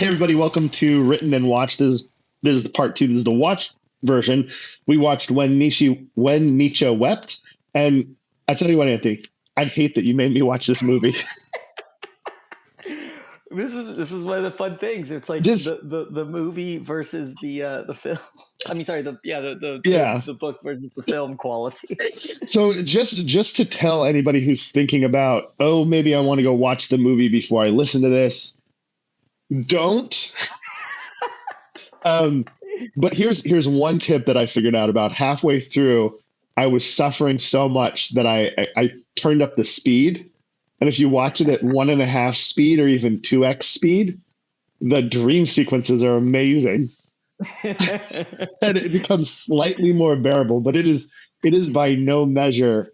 Hey everybody, welcome to Written and Watched. This is the part two. This is the watched version. We watched When Nietzsche Wept, and I tell you what, Anthony, I hate that you made me watch this movie. This is one of the fun things. It's like Just the movie versus the film. I mean, sorry, yeah. the book versus the film quality. So just to tell anybody who's thinking about, oh, maybe I want to go watch the movie before I listen to this, don't. But here's one tip that I figured out about halfway through. I was suffering so much that I turned up the speed. And if you watch it at 1.5 speed or even 2x speed, the dream sequences are amazing. And it becomes slightly more bearable, but it is by no measure.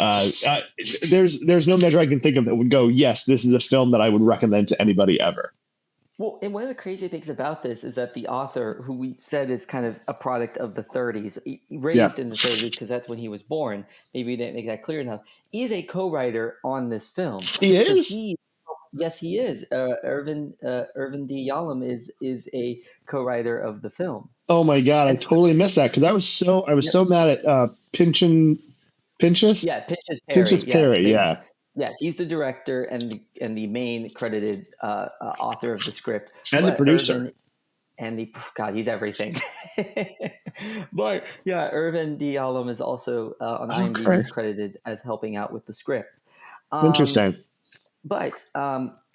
There's no measure I can think of that would go, yes, this is a film that I would recommend to anybody ever. Well, and one of the crazy things about this is that the author, who we said is kind of a product of the 30s, raised in the 30s because that's when he was born. Maybe we didn't make that clear enough. He is a co-writer on this film. He is? So yes, he is. Irvin D. Yalom is a co-writer of the film. Oh my God, I totally missed that because I was so mad at Pinchas. Yeah, Pinchas Perry. Yeah. Yes, he's the director and the main credited author of the script and the producer. God, he's everything. But yeah, Irvin D. Yalom is also on IMDb credited as helping out with the script. Interesting. But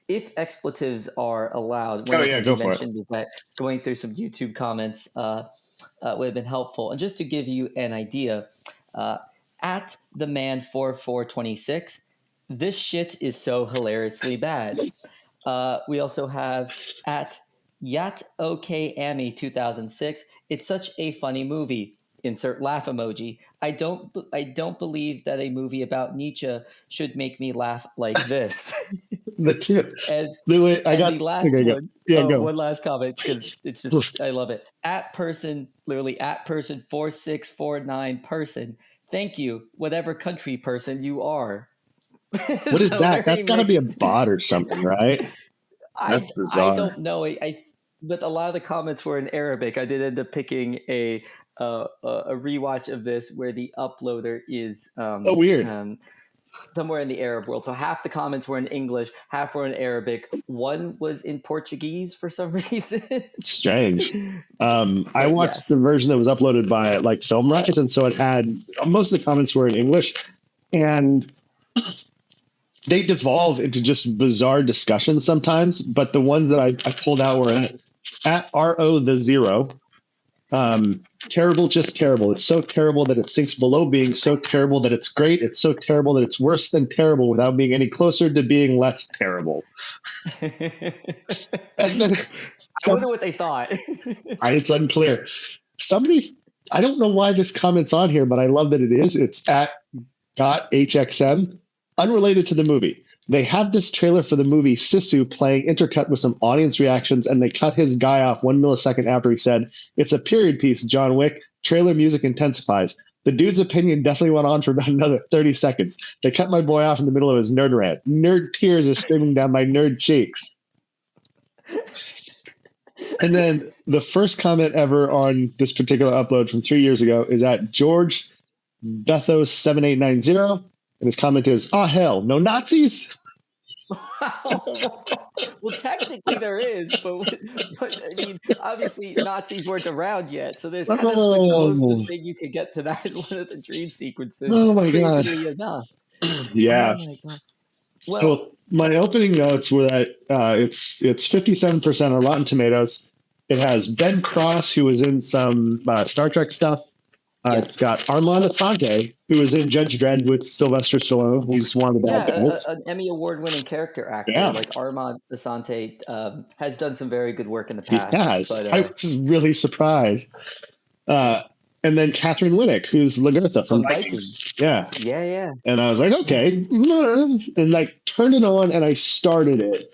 if expletives are allowed, one thing you mentioned is that going through some YouTube comments would have been helpful. And just to give you an idea, at the man 4426. This shit is so hilariously bad. We also have at Yat OK Amy 2006. It's such a funny movie. Insert laugh emoji. I don't believe that a movie about Nietzsche should make me laugh like this. The tip. And the last one. Go. One last comment because it's just I love it. At person 4649 person. Thank you, whatever country person you are. What is that? That's got to be a bot or something, right? That's bizarre. I don't know. But a lot of the comments were in Arabic. I did end up picking a rewatch of this where the uploader is weird. Somewhere in the Arab world. So half the comments were in English, half were in Arabic. One was in Portuguese for some reason. Strange. I watched the version that was uploaded by Film Records, and so it had most of the comments were in English, and they devolve into just bizarre discussions sometimes, but the ones that I pulled out were at RO the Zero. Terrible, just terrible. It's so terrible that it sinks below being so terrible that it's great. It's so terrible that it's worse than terrible without being any closer to being less terrible. And then, I wonder what they thought. It's unclear. Somebody, I don't know why this comment's on here, but I love that it is. It's at .hxm. Unrelated to the movie. They had this trailer for the movie Sisu playing intercut with some audience reactions, and they cut his guy off 1 millisecond after he said, "It's a period piece, John Wick. Trailer music intensifies." The dude's opinion definitely went on for about another 30 seconds. They cut my boy off in the middle of his nerd rant. Nerd tears are streaming down my nerd cheeks. And then the first comment ever on this particular upload from 3 years ago is at George Bethos7890. And his comment is, "Oh, hell, no Nazis?" Well, technically there is, but I mean, obviously Nazis weren't around yet, so there's kind of the closest thing you could get to that one of the dream sequences. Oh my God. Enough. Yeah. Oh my God. Well, so my opening notes were that it's 57% on Rotten Tomatoes. It has Ben Cross, who was in some Star Trek stuff. It's got Armand Assante, who was in Judge Dredd with Sylvester Stallone. He's one of the bad guys. An Emmy Award-winning character actor. Yeah. Like Armand Assante has done some very good work in the past. He has. But, I was really surprised. And then Catherine Winnick, who's Lagertha from Vikings. Yeah. Yeah. And I was like, okay. And turned it on and I started it.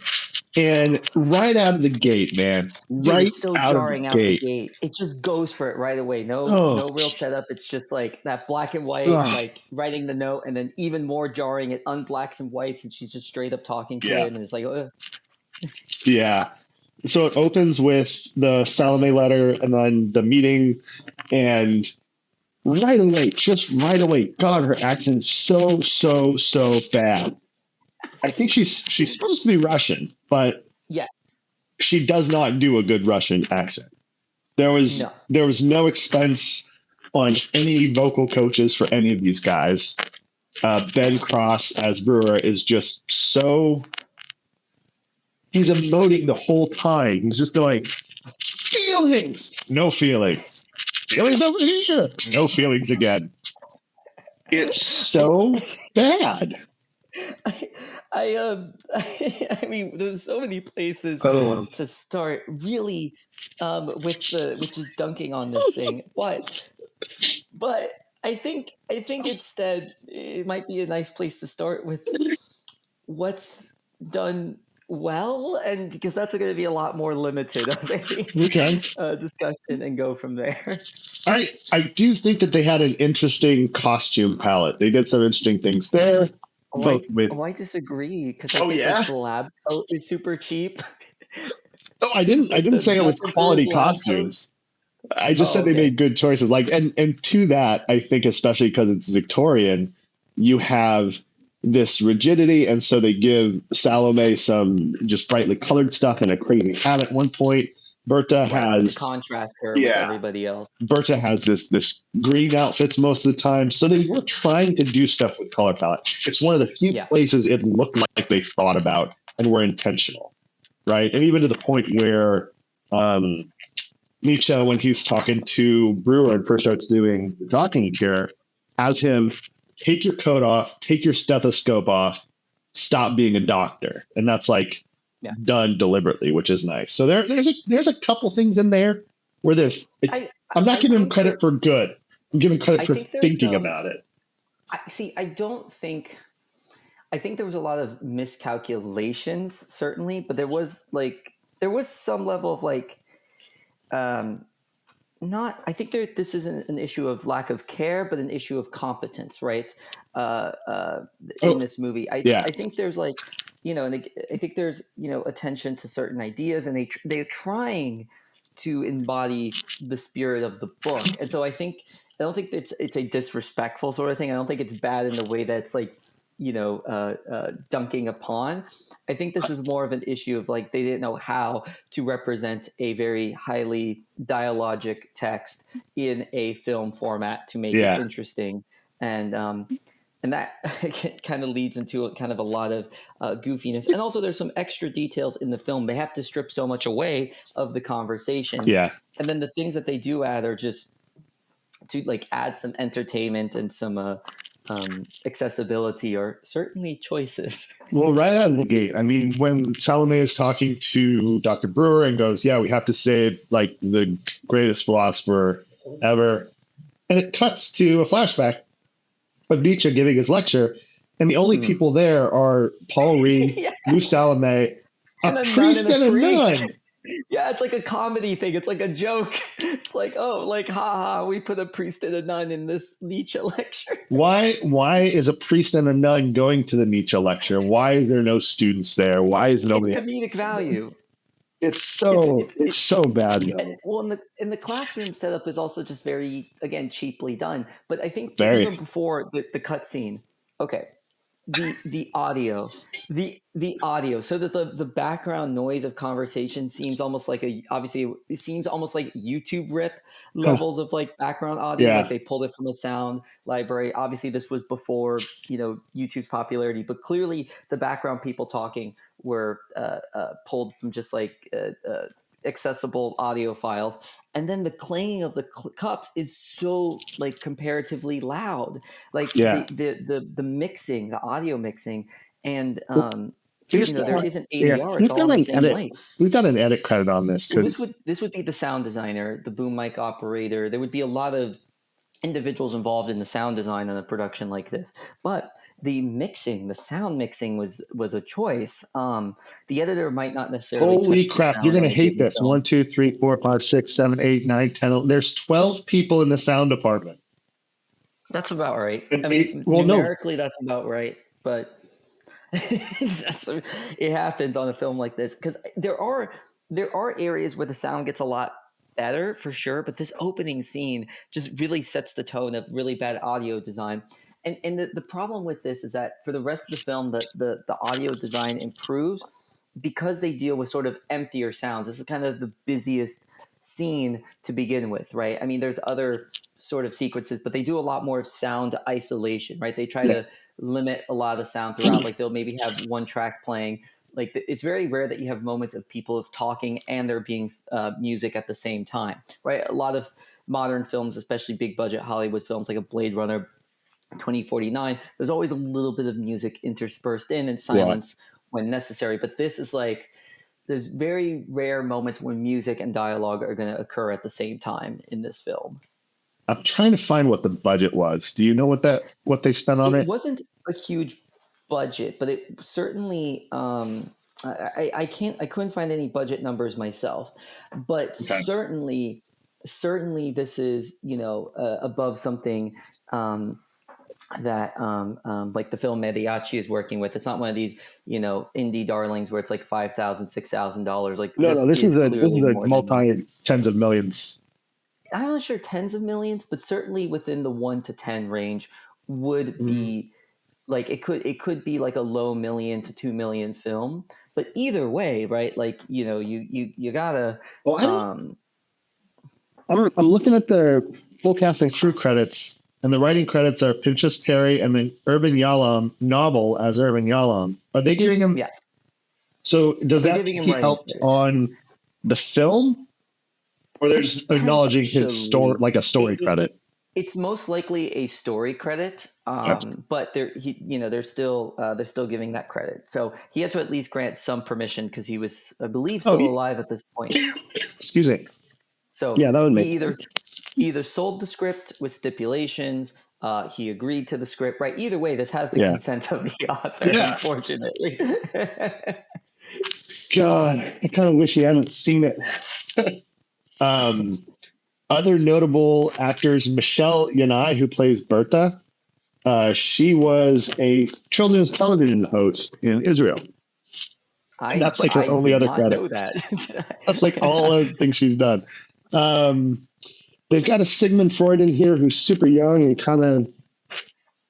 And right out of the gate, man. It's so jarring out the gate. It just goes for it right away. No real setup. It's just like that black and white, like writing the note, and then even more jarring, it unblacks and whites, and she's just straight up talking to him, and it's like, yeah. So it opens with the Salome letter and then the meeting, and just right away, God, her accent's so bad. I think she's supposed to be Russian, but Yes. she does not do a good Russian accent. No. There was no expense on any vocal coaches for any of these guys. Ben Cross as Brewer is just so he's emoting the whole time. He's just going feelings, no feelings, feelings over here, no feelings again. It's so bad. I mean, there's so many places Oh, to start really with just dunking on this thing, but I think instead it might be a nice place to start with what's done well, and because that's going to be a lot more limited of okay. a discussion, and go from there. I do think that they had an interesting costume palette. They did some interesting things there, Oh, both with. I disagree, because I Oh think like yeah. the lab coat is super cheap. Oh, I didn't. I Like didn't the say it was Dr. Brewer's quality lab coat. costumes. I just Oh, said they okay. made good choices. Like, and to that, I think especially because it's Victorian, you have this rigidity, and so they give Salome some just brightly colored stuff and a crazy hat at one point. Berta Right, to has contrast her with yeah. everybody else. Berta has this green outfits most of the time. So they were trying to do stuff with color palette. It's one of the few Yeah. places it looked like they thought about and were intentional, right? And even to the point where Nietzsche, when he's talking to Brewer and first starts doing the talking here, has him take your coat off, take your stethoscope off, stop being a doctor, and that's like Yeah. done deliberately, which is nice. So there's a couple things in there where there's. I'm not giving him credit for good. I'm giving credit for thinking about it. I don't think. I think there was a lot of miscalculations, certainly, but there was some level of not. I think this isn't an issue of lack of care, but an issue of competence, right? In this movie, Yeah. I think there's and I think there's attention to certain ideas, and they're trying to embody the spirit of the book, and so I don't think it's a disrespectful sort of thing. I don't think it's bad in the way that's dunking upon. I think this is more of an issue of they didn't know how to represent a very highly dialogic text in a film format to make it interesting, and that kind of leads into kind of a lot of goofiness. And also, there's some extra details in the film. They have to strip so much away of the conversation. Yeah. And then the things that they do add are just to add some entertainment and some accessibility, are certainly choices. Well, right out of the gate, I mean, when Salome is talking to Dr. Brewer and goes, "Yeah, we have to save the greatest philosopher ever," and it cuts to a flashback of Nietzsche giving his lecture, and the only people there are Paul Reed, Yeah. Lou Salome, a priest and a nun. Yeah, it's like a comedy thing. It's like a joke. It's haha, we put a priest and a nun in this Nietzsche lecture. Why is a priest and a nun going to the Nietzsche lecture? Why is there no students there? Why is nobody? It's comedic value. It's so bad. Well, in the classroom setup is also just very, again, cheaply done. But I think even before the cutscene, okay, the audio, the audio, so that the background noise of conversation seems almost obviously it seems almost like YouTube rip levels of background audio. Yeah. Like they pulled it from a sound library. Obviously, this was before YouTube's popularity, but clearly the background people talking were pulled from just accessible audio files. And then the clanging of the cups is so comparatively loud, the mixing, the audio mixing, and there isn't ADR. It's all on the same mic. We've got an edit credit on this. Well, this would be the sound designer, the boom mic operator. There would be a lot of individuals involved in the sound design on a production like this, but the mixing, the sound mixing was a choice. The editor might not necessarily. Holy crap! You're gonna hate this. 1, 2, 3, 4, 5, 6, 7, 8, 9, 10. There's 12 people in the sound department. That's about right. I mean, numerically, that's about right, but it happens on a film like this because there are there are areas where the sound gets a lot better for sure, but this opening scene just really sets the tone of really bad audio design. And the problem with this is that for the rest of the film, the audio design improves because they deal with sort of emptier sounds. This is kind of the busiest scene to begin with, right? I mean, there's other sort of sequences, but they do a lot more of sound isolation, right? They try Yeah. to limit a lot of the sound throughout. Like they'll maybe have one track playing. Like it's very rare that you have moments of people talking and there being music at the same time, right? A lot of modern films, especially big budget Hollywood films like a Blade Runner 2049, there's always a little bit of music interspersed in and Yeah. silence when necessary. But this is like there's very rare moments when music and dialogue are going to occur at the same time in this film. I'm trying to find what the budget was. Do you know what they spent on It it? wasn't a huge budget, but it certainly I couldn't find any budget numbers myself, but Okay. certainly this is above something that like the film Mediachi is working with. It's not one of these indie darlings where it's like $5,000 $6,000. Like No, this this is is a clearly more than that. multi tens of millions. I'm not sure tens of millions, but certainly within the 1 to 10 range would be like it could be like a low million to 2 million film. But either way, right? Like you gotta. Well, I'm looking at the full cast and crew credits, and the writing credits are Pinchas Perry and then Irvin Yalom novel as Irvin Yalom. Are they giving him? Yes. So does They're that giving mean him he writing helped credit. on the film, or they're just acknowledging his story, like a story credit? It's most likely a story credit, but they're still giving that credit. So he had to at least grant some permission because he was, I believe, still alive at this point. Excuse me. So Yeah, that would make he either sold the script with stipulations, he agreed to the script, right? Either way, this has the consent of the author, unfortunately. God, I kind of wish he hadn't seen it. Other notable actors, Michelle Yanai, who plays Bertha, she was a children's television host in Israel. That's like her only other credit. Know that. That's like all the things she's done. They've got a Sigmund Freud in here who's super young and kind of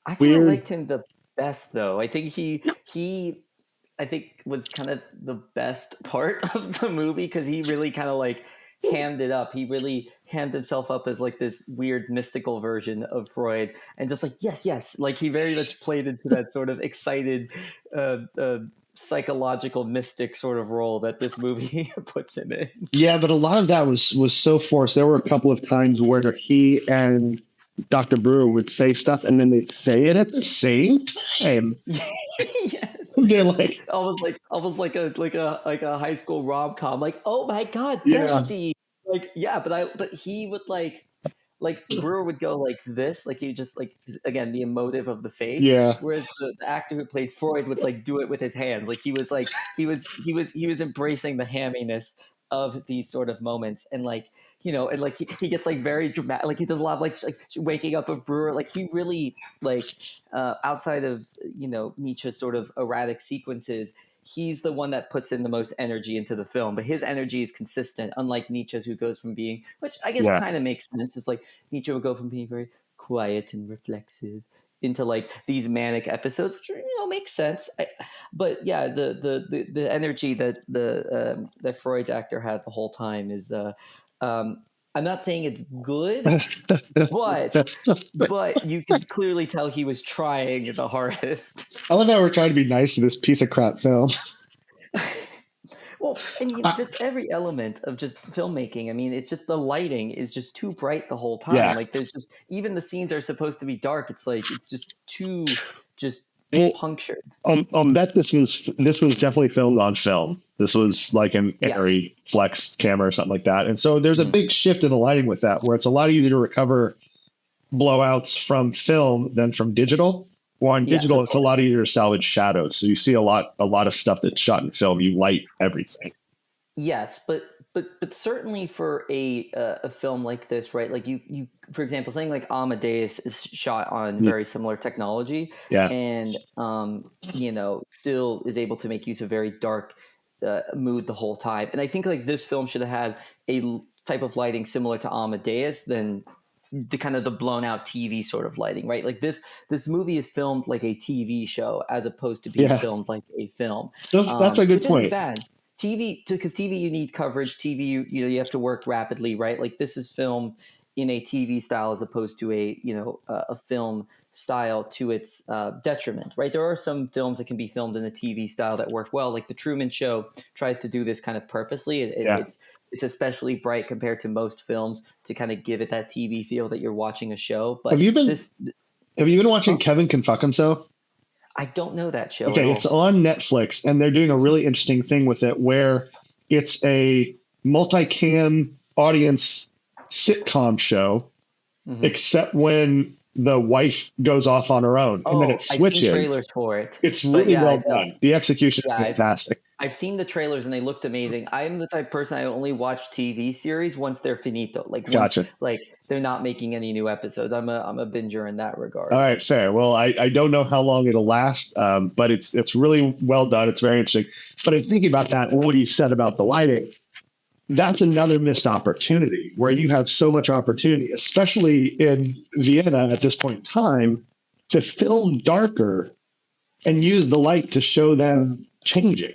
I weird. Kind of liked him the best, though. I think he was kind of the best part of the movie because he really kind of like hammed it up. He really hammed himself up as like this weird mystical version of Freud, and just like yes, like he very much played into that sort of excited psychological mystic sort of role that this movie puts him in. Yeah, but a lot of that was so forced. There were a couple of times where he and Dr. Brewer would say stuff and then they'd say it at the same time. Yeah. They're like almost like a high school rom-com. Like, oh my god, bestie. Like, yeah, but he would like Brewer would go like this, like he just like again the emotive of the face. Yeah. Whereas the actor who played Freud would like do it with his hands. Like he was embracing the hamminess of these sort of moments, and like and like he gets like very dramatic. Like he does a lot of like waking up of Brewer. Like he really like outside of Nietzsche's sort of erratic sequences, he's the one that puts in the most energy into the film, but his energy is consistent, unlike Nietzsche's, who goes from being, which I guess kind of makes sense. It's like Nietzsche would go from being very quiet and reflexive into like these manic episodes, which makes sense. But yeah, the energy that that Freud's actor had the whole time is. I'm not saying it's good, but you can clearly tell he was trying the hardest. I love how we're trying to be nice to this piece of crap film. Well, and just every element of just filmmaking. I mean, it's just the lighting is just too bright the whole time. Yeah. Like there's just even the scenes are supposed to be dark. It's like it's just too punctured. Bet this was definitely filmed on film. This was like an Arri Flex camera or something like that. And so there's a big shift in the lighting with that, where it's a lot easier to recover blowouts from film than from digital. Well, on digital, it's a lot easier to salvage shadows. So you see a lot of stuff that's shot in film. You light everything. Yes, but certainly for a film like this, right? Like you for example, something like Amadeus is shot on very similar technology, and still is able to make use of very dark mood the whole time. And I think like this film should have had a type of lighting similar to Amadeus than the kind of the blown out TV sort of lighting, right? Like this movie is filmed like a TV show as opposed to being Yeah, filmed like a film, that's a good which isn't point. bad. TV, because TV you need coverage. TV you have to work rapidly, right? Like this is filmed in a TV style as opposed to a film style to its detriment, right? There are some films that can be filmed in a TV style that work well, like The Truman Show tries to do this kind of purposely. Yeah. It's especially bright compared to most films to kind of give it that TV feel that you're watching a show. But Have you been this, Have you been watching huh? Kevin Can Fuck Himself? I don't know that show at Okay, it's all. on Netflix, and they're doing a really interesting thing with it where it's a multicam audience sitcom show, Mhm. except when the wife goes off on her own, and then Oh, it I've seen switches. trailers for it, It's but really yeah, well done. The execution is yeah, fantastic. I've seen the trailers and they looked amazing. I'm the type of person I only watch TV series once they're finito, like once Gotcha. like they're not making any new episodes. I'm a binger in that regard. All right, fair. Well, I don't know how long it'll last, but it's really well done. It's very interesting. But I'm thinking about that, what you said about the lighting. That's another missed opportunity where you have so much opportunity, especially in Vienna at this point in time, to film darker and use the light to show them changing.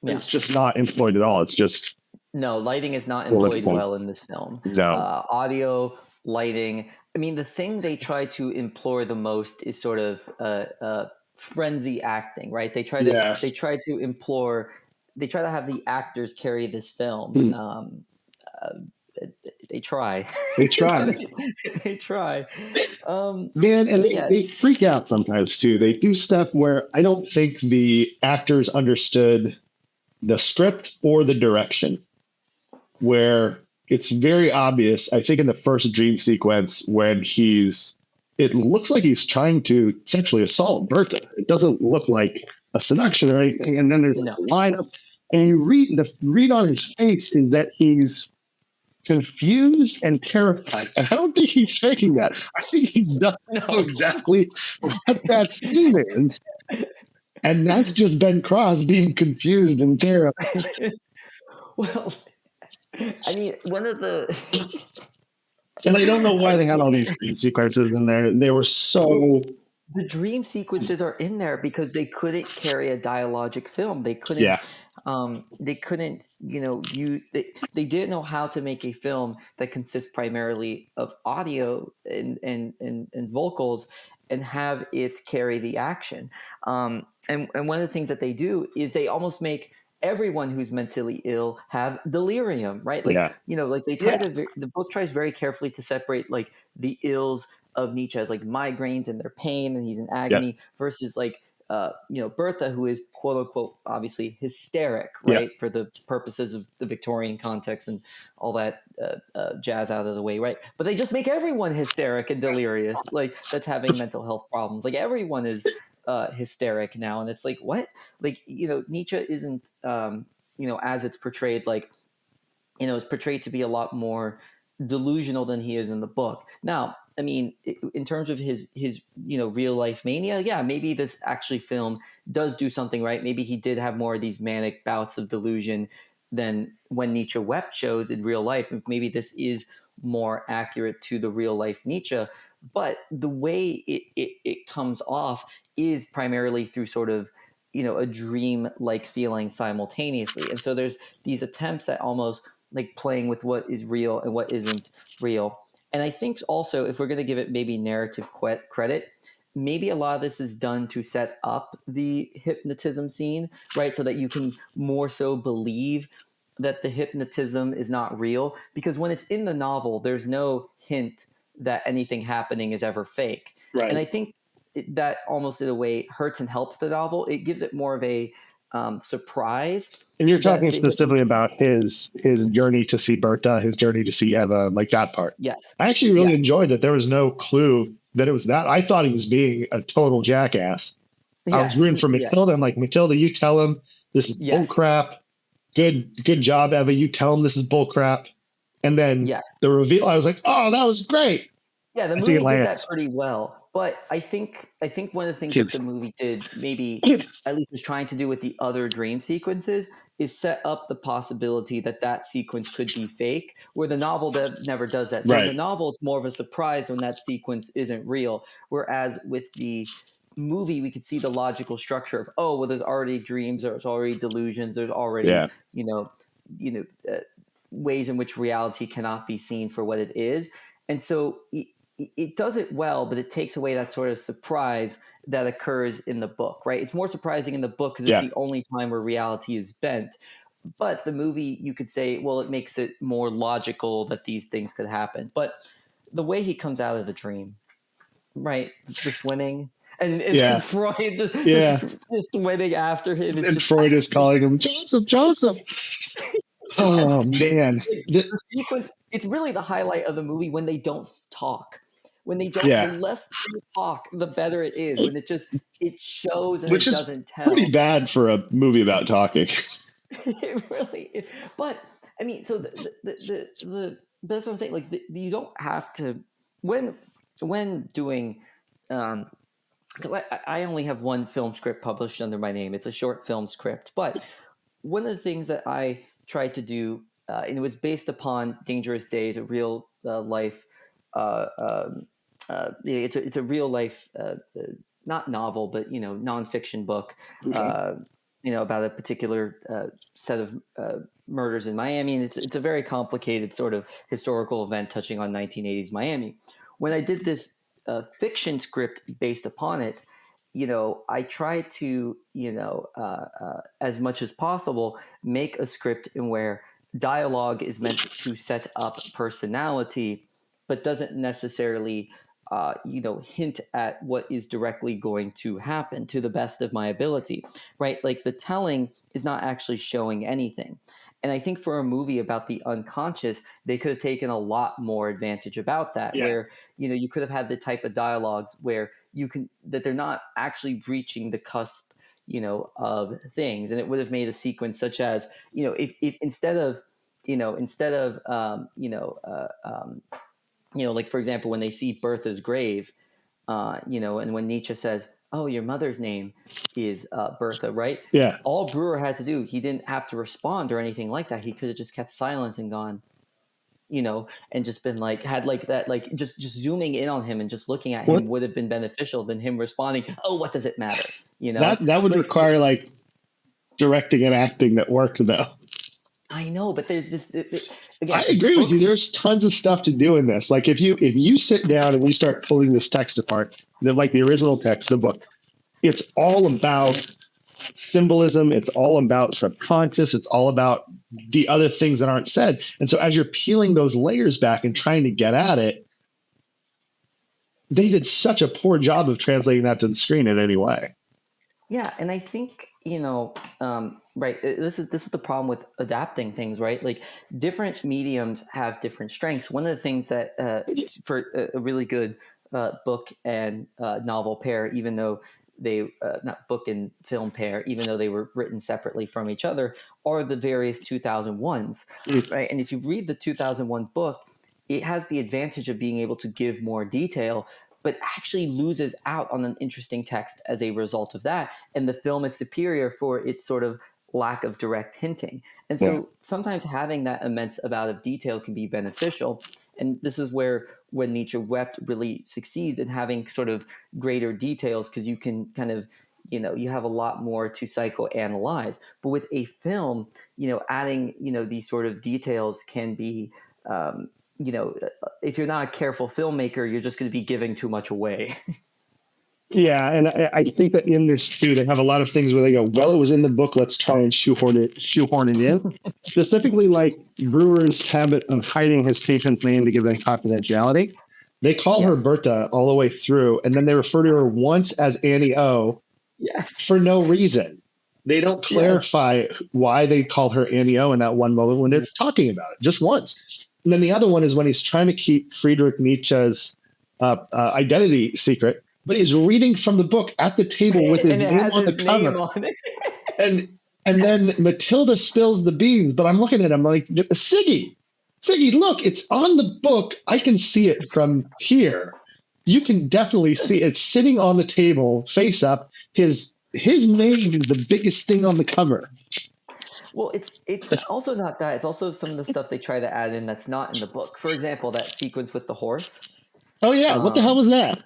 Yeah. It's just not employed at all. It's just No, lighting is not Well, employed well in this film. no. Audio, lighting. I mean, the thing they try to implore the most is sort of frenzy acting, right? They try to Yeah. they try to implore. They try to have the actors carry this film. They try. They try. They try. Man, and Yeah. they freak out sometimes too. They do stuff where I don't think the actors understood the script or the direction, where it's very obvious, I think in the first dream sequence when it looks like he's trying to sexually assault Bertha. It doesn't look like a seduction or anything. And then there's No. a lineup, and you read on his face is that he's confused and terrified. And I don't think he's faking that. I think he doesn't know exactly what that scene is. And that's just Ben Cross being confused and terrified. Well, I mean, one of the And I don't know why they had all these dream sequences in there. They were so the dream sequences are in there because they couldn't carry a dialogic film. They couldn't. Yeah. They couldn't. They didn't know how to make a film that consists primarily of audio and vocals and have it carry the action. And one of the things that they do is they almost make everyone who's mentally ill have delirium, right? Like, Yeah. like they try the book tries very carefully to separate like the ills of Nietzsche as like migraines and their pain and he's in agony versus like, Bertha, who is quote unquote, obviously hysteric, right? For the purposes of the Victorian context and all that jazz out of the way, right? But they just make everyone hysteric and delirious, like that's having mental health problems. Like everyone is hysteric now. And it's like, what? Like, Nietzsche isn't, as it's portrayed, like, it's portrayed to be a lot more delusional than he is in the book. Now, I mean, in terms of his real life mania, yeah, maybe this actually film does do something right. Maybe he did have more of these manic bouts of delusion than when Nietzsche Wept shows in real life. Maybe this is more accurate to the real life Nietzsche. But the way it comes off is primarily through sort of, a dream-like feeling simultaneously. And so there's these attempts at almost like playing with what is real and what isn't real. And I think also, if we're going to give it maybe narrative credit, maybe a lot of this is done to set up the hypnotism scene, right? So that you can more so believe that the hypnotism is not real. Because when it's in the novel, there's no hint that anything happening is ever fake. Right. And I think that almost in a way hurts and helps the novel. It gives it more of a surprise. And you're talking specifically about his journey to see Berta, his journey to see Eva, like that part. Yes. I actually really enjoyed that there was no clue that it was that. I thought he was being a total jackass. I was rooting for Matilda. I'm like, Matilda, you tell him this is bull crap. Good job, Eva. You tell him this is bull crap. And then the reveal, I was like, oh, that was great. Yeah, the movie did that pretty well. But I think one of the things that the movie did maybe at least was trying to do with the other dream sequences is set up the possibility that that sequence could be fake, where the novel never does that. So in the Right. novel, it's more of a surprise when that sequence isn't real. Whereas with the movie, we could see the logical structure of, oh, well, there's already dreams, there's already delusions, there's already, Yeah. you know, you know, ways in which reality cannot be seen for what it is. And so it does it well, but it takes away that sort of surprise that occurs in the book, right? It's more surprising in the book because it's Yeah. the only time where reality is bent. But the movie, you could say, well, it makes it more logical that these things could happen. But the way he comes out of the dream, right? The swimming. And Yeah. Freud Yeah. just swimming after him. It's And just Freud is calling him Joseph, Joseph. Oh yes. man. The sequence, it's really the highlight of the movie when they don't talk. When they don't, the Yeah. less they talk, the better it is. When it shows and Which it is doesn't pretty tell. bad for a movie about talking. It really is. But I mean, so but that's what I'm saying. Like you don't have to when doing because I only have one film script published under my name. It's a short film script. But one of the things that I tried to do, and it was based upon Dangerous Days, a real life. It's a real life, not novel, but nonfiction book. Uh, about a particular set of murders in Miami, and it's a very complicated sort of historical event touching on 1980s Miami. When I did this fiction script based upon it, I try to, as much as possible, make a script in where dialogue is meant to set up personality, but doesn't necessarily, hint at what is directly going to happen to the best of my ability, right? Like the telling is not actually showing anything. And I think for a movie about the unconscious, they could have taken a lot more advantage about that, Yeah. where, you could have had the type of dialogues where that they're not actually reaching the cusp, of things. And it would have made a sequence such as, if instead of, like for example, when they see Bertha's grave, and when Nietzsche says, "Oh, your mother's name is Bertha," right? Yeah. All Brewer had to do, he didn't have to respond or anything like that. He could have just kept silent and gone, and just been like, had like that, like just zooming in on him and just looking at him What would have been beneficial than him responding, "Oh, what does it matter?" that would Like require like directing and acting that worked though. I know, but there's just I again, agree with you. books. There's tons of stuff to do in this. Like if you sit down and we start pulling this text apart, then like the original text, the book, it's all about symbolism. It's all about subconscious. It's all about the other things that aren't said. And so as you're peeling those layers back and trying to get at it, they did such a poor job of translating that to the screen in any way. Yeah, and I think right. This is the problem with adapting things, right? Like different mediums have different strengths. One of the things that for a really good book and novel pair, even though they not book and film pair, even though they were written separately from each other, are the various 2001s, right? And if you read the 2001 book, it has the advantage of being able to give more detail, but actually loses out on an interesting text as a result of that. And the film is superior for its sort of lack of direct hinting. And Yeah. so sometimes having that immense amount of detail can be beneficial. And this is where when Nietzsche Wept really succeeds in having sort of greater details, because you can kind of, you have a lot more to psychoanalyze. But with a film, adding, these sort of details can be, if you're not a careful filmmaker, you're just going to be giving too much away. Yeah, and I think that in this too, they have a lot of things where they go, well, it was in the book, let's try and shoehorn it in. Specifically, like Brewer's habit of hiding his patient's name to give them confidentiality. They call her Yes. Bertha all the way through, and then they refer to her once as Annie O Yes. for no reason. They don't Yes. clarify why they call her Annie O in that one moment when they're talking about it, just once. And then the other one is when he's trying to keep Friedrich Nietzsche's identity secret, but he's reading from the book at the table with his And it name has on the his cover. name on it. And then Matilda spills the beans, but I'm looking at him like, Siggy, look, it's on the book. I can see it from here. You can definitely see it sitting on the table, face up. His name is the biggest thing on the cover. Well, it's also not that. It's also some of the stuff they try to add in that's not in the book. For example, that sequence with the horse. Oh yeah, what the hell was that?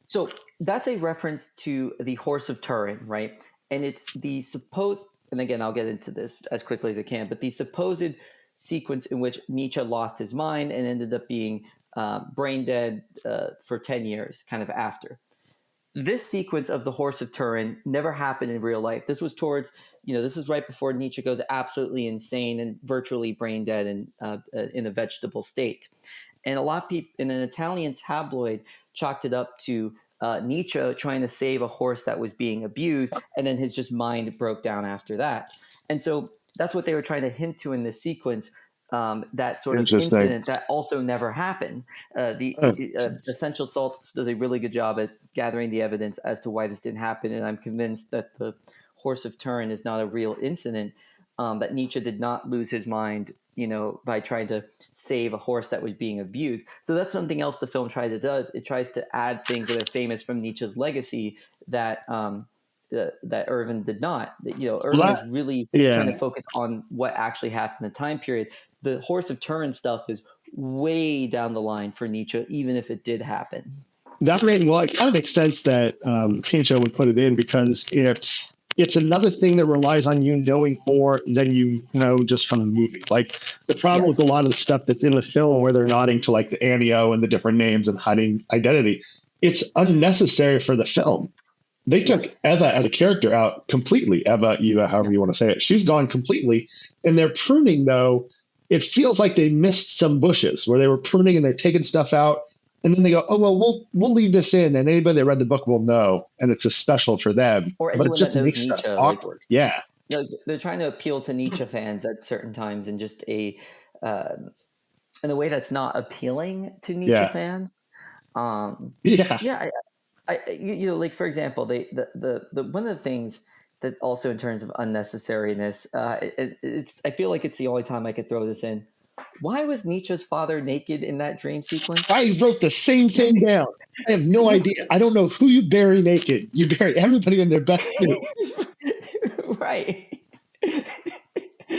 So that's a reference to the Horse of Turin, right? And it's the supposed, and again, I'll get into this as quickly as I can, but the supposed sequence in which Nietzsche lost his mind and ended up being brain dead for 10 years, kind of after. This sequence of the Horse of Turin never happened in real life. This was towards, this is right before Nietzsche goes absolutely insane and virtually brain dead and in a vegetable state. And a lot of people in an Italian tabloid chalked it up to Nietzsche trying to save a horse that was being abused, and then his just mind broke down after that. And so that's what they were trying to hint to in this sequence. That sort of incident that also never happened. The Essential Salts does a really good job at gathering the evidence as to why this didn't happen, and I'm convinced that the Horse of Turin is not a real incident. That Nietzsche did not lose his mind, by trying to save a horse that was being abused. So that's something else the film tries to do. It tries to add things that are famous from Nietzsche's legacy that that Irvin did not. Irvin is really trying to focus on what actually happened in the time period. The Horse of Turin stuff is way down the line for Nietzsche, even if it did happen. It kind of makes sense that Nietzsche would put it in, because it's another thing that relies on you knowing more than you know just from the movie. Like the problem with a lot of the stuff that's in the film where they're nodding to like the Annio and the different names and hiding identity, it's unnecessary for the film. They took Eva as a character out completely. Eva, however you want to say it. She's gone completely. And they're pruning, though. It feels like they missed some bushes where they were pruning and they're taking stuff out. And then they go, oh, well, we'll leave this in. And anybody that read the book will know. And it's a special for them. Or but it just makes us awkward. Yeah. They're trying to appeal to Nietzsche fans at certain times in just in a way that's not appealing to Nietzsche fans. Like for example, the one of the things that also in terms of unnecessariness, I feel like it's the only time I could throw this in. Why was Nietzsche's father naked in that dream sequence? I wrote the same thing down. I have no idea. I don't know who you bury naked. You bury everybody in their best suit. Right.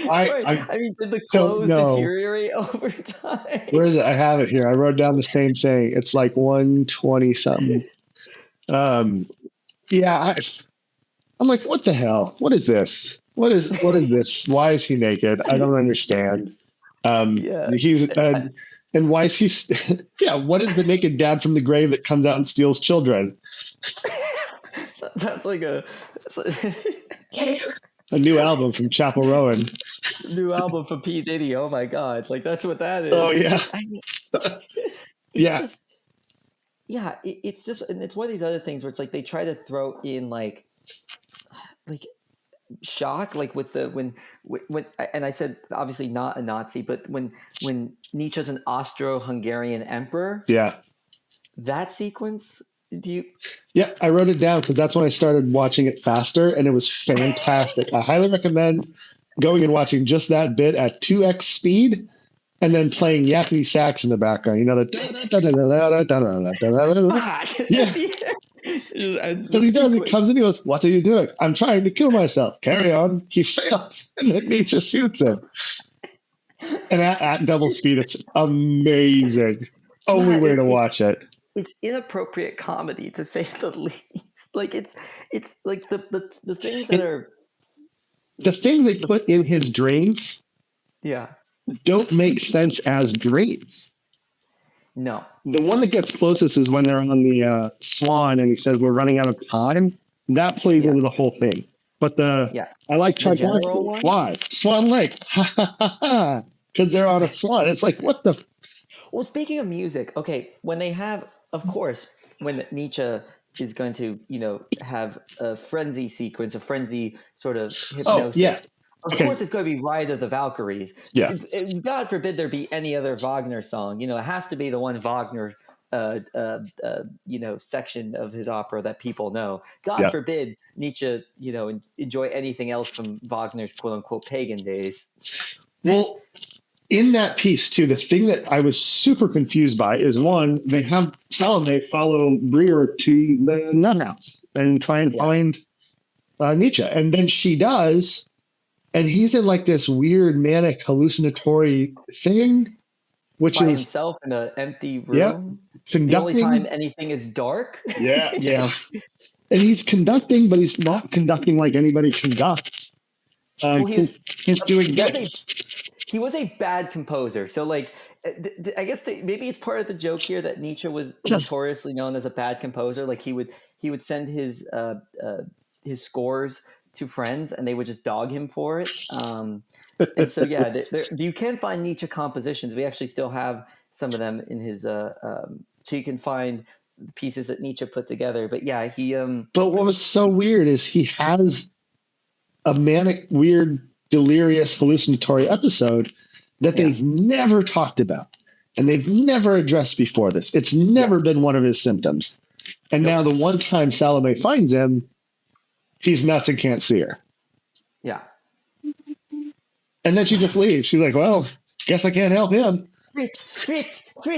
I mean, did the clothes deteriorate over time? Where is it? I have it here. I wrote down the same thing. It's like 120 something. I'm like, what the hell? What is this? What is this? Why is he naked? I don't understand. He's and why is he? What is the naked dad from the grave that comes out and steals children? That's like a new album from Chapel Rowan. New album from P. Diddy. Oh my God! Like that's what that is. Oh yeah. I mean, it's just, and it's one of these other things where it's like they try to throw in like shock, like with the when and I said obviously not a Nazi, but when Nietzsche's an Austro-Hungarian emperor. Yeah. That sequence. Yeah, I wrote it down because that's when I started watching it faster, and it was fantastic. I highly recommend going and watching just that bit at 2x speed, and then playing yappy sax in the background. Because he does. He comes in, he goes, "What are you doing?" "I'm trying to kill myself." "Carry on." He fails, and then Nietzsche shoots him. And at double speed, it's amazing. Only way to watch it. It's inappropriate comedy, to say the least. Like it's like the things that are the thing they put in his dreams. Don't make sense as dreams. No. The one that gets closest is when they're on the Swan, and he says we're running out of time. That plays into the whole thing. But I like Tchaikovsky. Why? Swan Lake. Because they're on a swan. It's like, what the? Well, speaking of music, okay, when they have, of course, when Nietzsche is going to, have a frenzy sequence, a frenzy sort of hypnosis. Of course, it's going to be Ride of the Valkyries. Yeah. God forbid there be any other Wagner song. It has to be the one Wagner, section of his opera that people know. God forbid Nietzsche, enjoy anything else from Wagner's quote unquote pagan days. Well, in that piece too, the thing that I was super confused by is one, they have Salome follow Breer to the nut house and try and find Nietzsche, and then she does. and he's in like this weird manic hallucinatory thing, which By is, himself in an empty yeah, room. The only time conducting. anything is dark. Yeah, yeah. And he's conducting, but he's not conducting like anybody conducts. Well, He's doing he was a this. he was a bad composer. So, like, I guess maybe it's part of the joke here that Nietzsche was notoriously known as a bad composer. Like, he would send his scores to friends, and they would just dog him for it. And so, yeah, you can find Nietzsche compositions. We actually still have some of them in his. So you can find pieces that Nietzsche put together. But yeah, he. But what was so weird is he has a manic, weird, delirious, hallucinatory episode that Yeah. they've never talked about and they've never addressed before this. It's never Yes. been one of his symptoms. And now the one time Salome finds him, he's nuts and can't see her. Yeah. And then she just leaves. She's like, well, guess I can't help him. Fritz. Oh,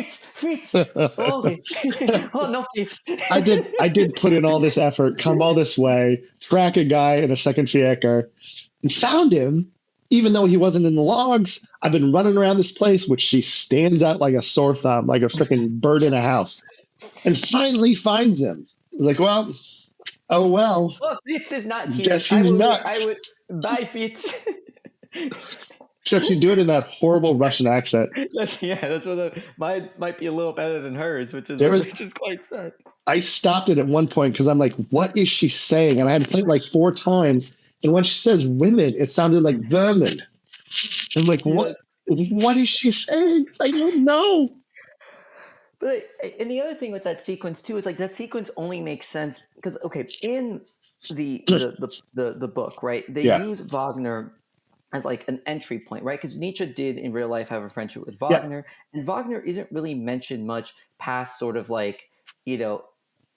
oh no, Fritz. I did put in all this effort, come all this way, track a guy in a second fiacre, and found him, even though he wasn't in the logs. I've been running around this place, which she stands out like a sore thumb, like a freaking bird in a house, and finally finds him. I was like, well, oh well. Well, Fritz is not here. Guess he's nuts. I would bye, Fritz. Except she do it in that horrible Russian accent. That's what mine might be a little better than hers, which is quite sad. I stopped it at one point because I'm like, what is she saying? And I had to play it like 4 times. And when she says women, it sounded like vermin. I'm like, what? What is she saying? I don't know. But and the other thing with that sequence too is like that sequence only makes sense because in the book, right? They use Wagner as like an entry point, right? Because Nietzsche did in real life have a friendship with Wagner, and Wagner isn't really mentioned much past sort of like,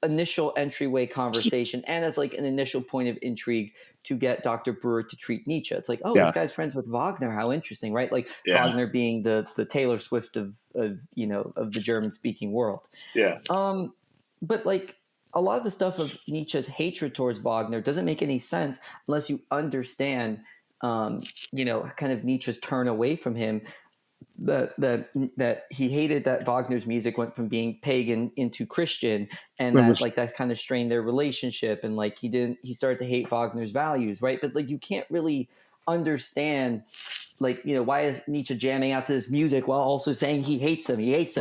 initial entryway conversation and as like an initial point of intrigue to get Dr. Brewer to treat Nietzsche. It's like, this guy's friends with Wagner. How interesting, right? Like Wagner being the Taylor Swift of the German speaking world. Yeah. But like a lot of the stuff of Nietzsche's hatred towards Wagner doesn't make any sense unless you understand kind of Nietzsche's turn away from him, that he hated that Wagner's music went from being pagan into Christian, and that kind of strained their relationship, and like he started to hate Wagner's values, right? But like you can't really understand like, why is Nietzsche jamming out to this music while also saying he hates him? Right.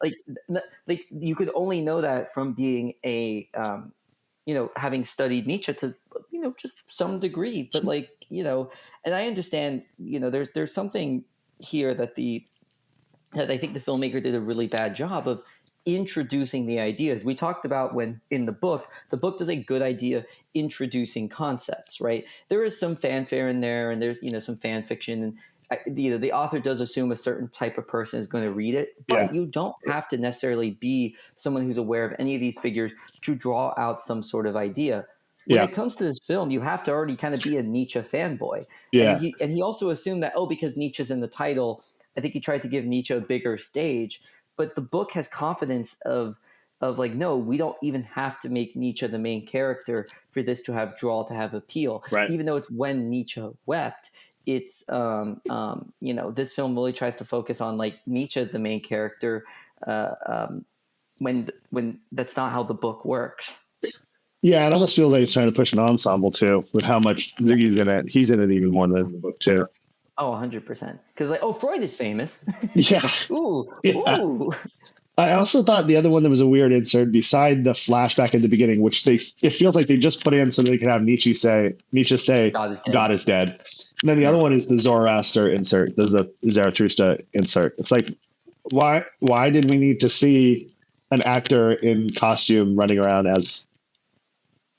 It's like you could only know that from being a having studied Nietzsche to just some degree, but like and I understand there's something here that I think the filmmaker did a really bad job of introducing the ideas. We talked about when in the book does a good idea introducing concepts, right? There is some fanfare in there, and there's some fan fiction, and the author does assume a certain type of person is going to read it, but you don't have to necessarily be someone who's aware of any of these figures to draw out some sort of idea. When it comes to this film, you have to already kind of be a Nietzsche fanboy. Yeah. And he also assumed that, because Nietzsche's in the title, I think he tried to give Nietzsche a bigger stage. But the book has confidence of like, no, we don't even have to make Nietzsche the main character for this to have draw, to have appeal. Right. Even though it's When Nietzsche Wept, it's, this film really tries to focus on like Nietzsche as the main character when that's not how the book works. Yeah, it almost feels like he's trying to push an ensemble too, with how much Ziggy's in it. He's in it even more than the book too. Oh, 100%. Because like, Freud is famous. Yeah. Ooh. I also thought the other one that was a weird insert beside the flashback at the beginning, which it feels like they just put in so they can have Nietzsche say God is dead. And then the other one is the Zoroaster insert, the Zarathustra insert. It's like, why did we need to see an actor in costume running around as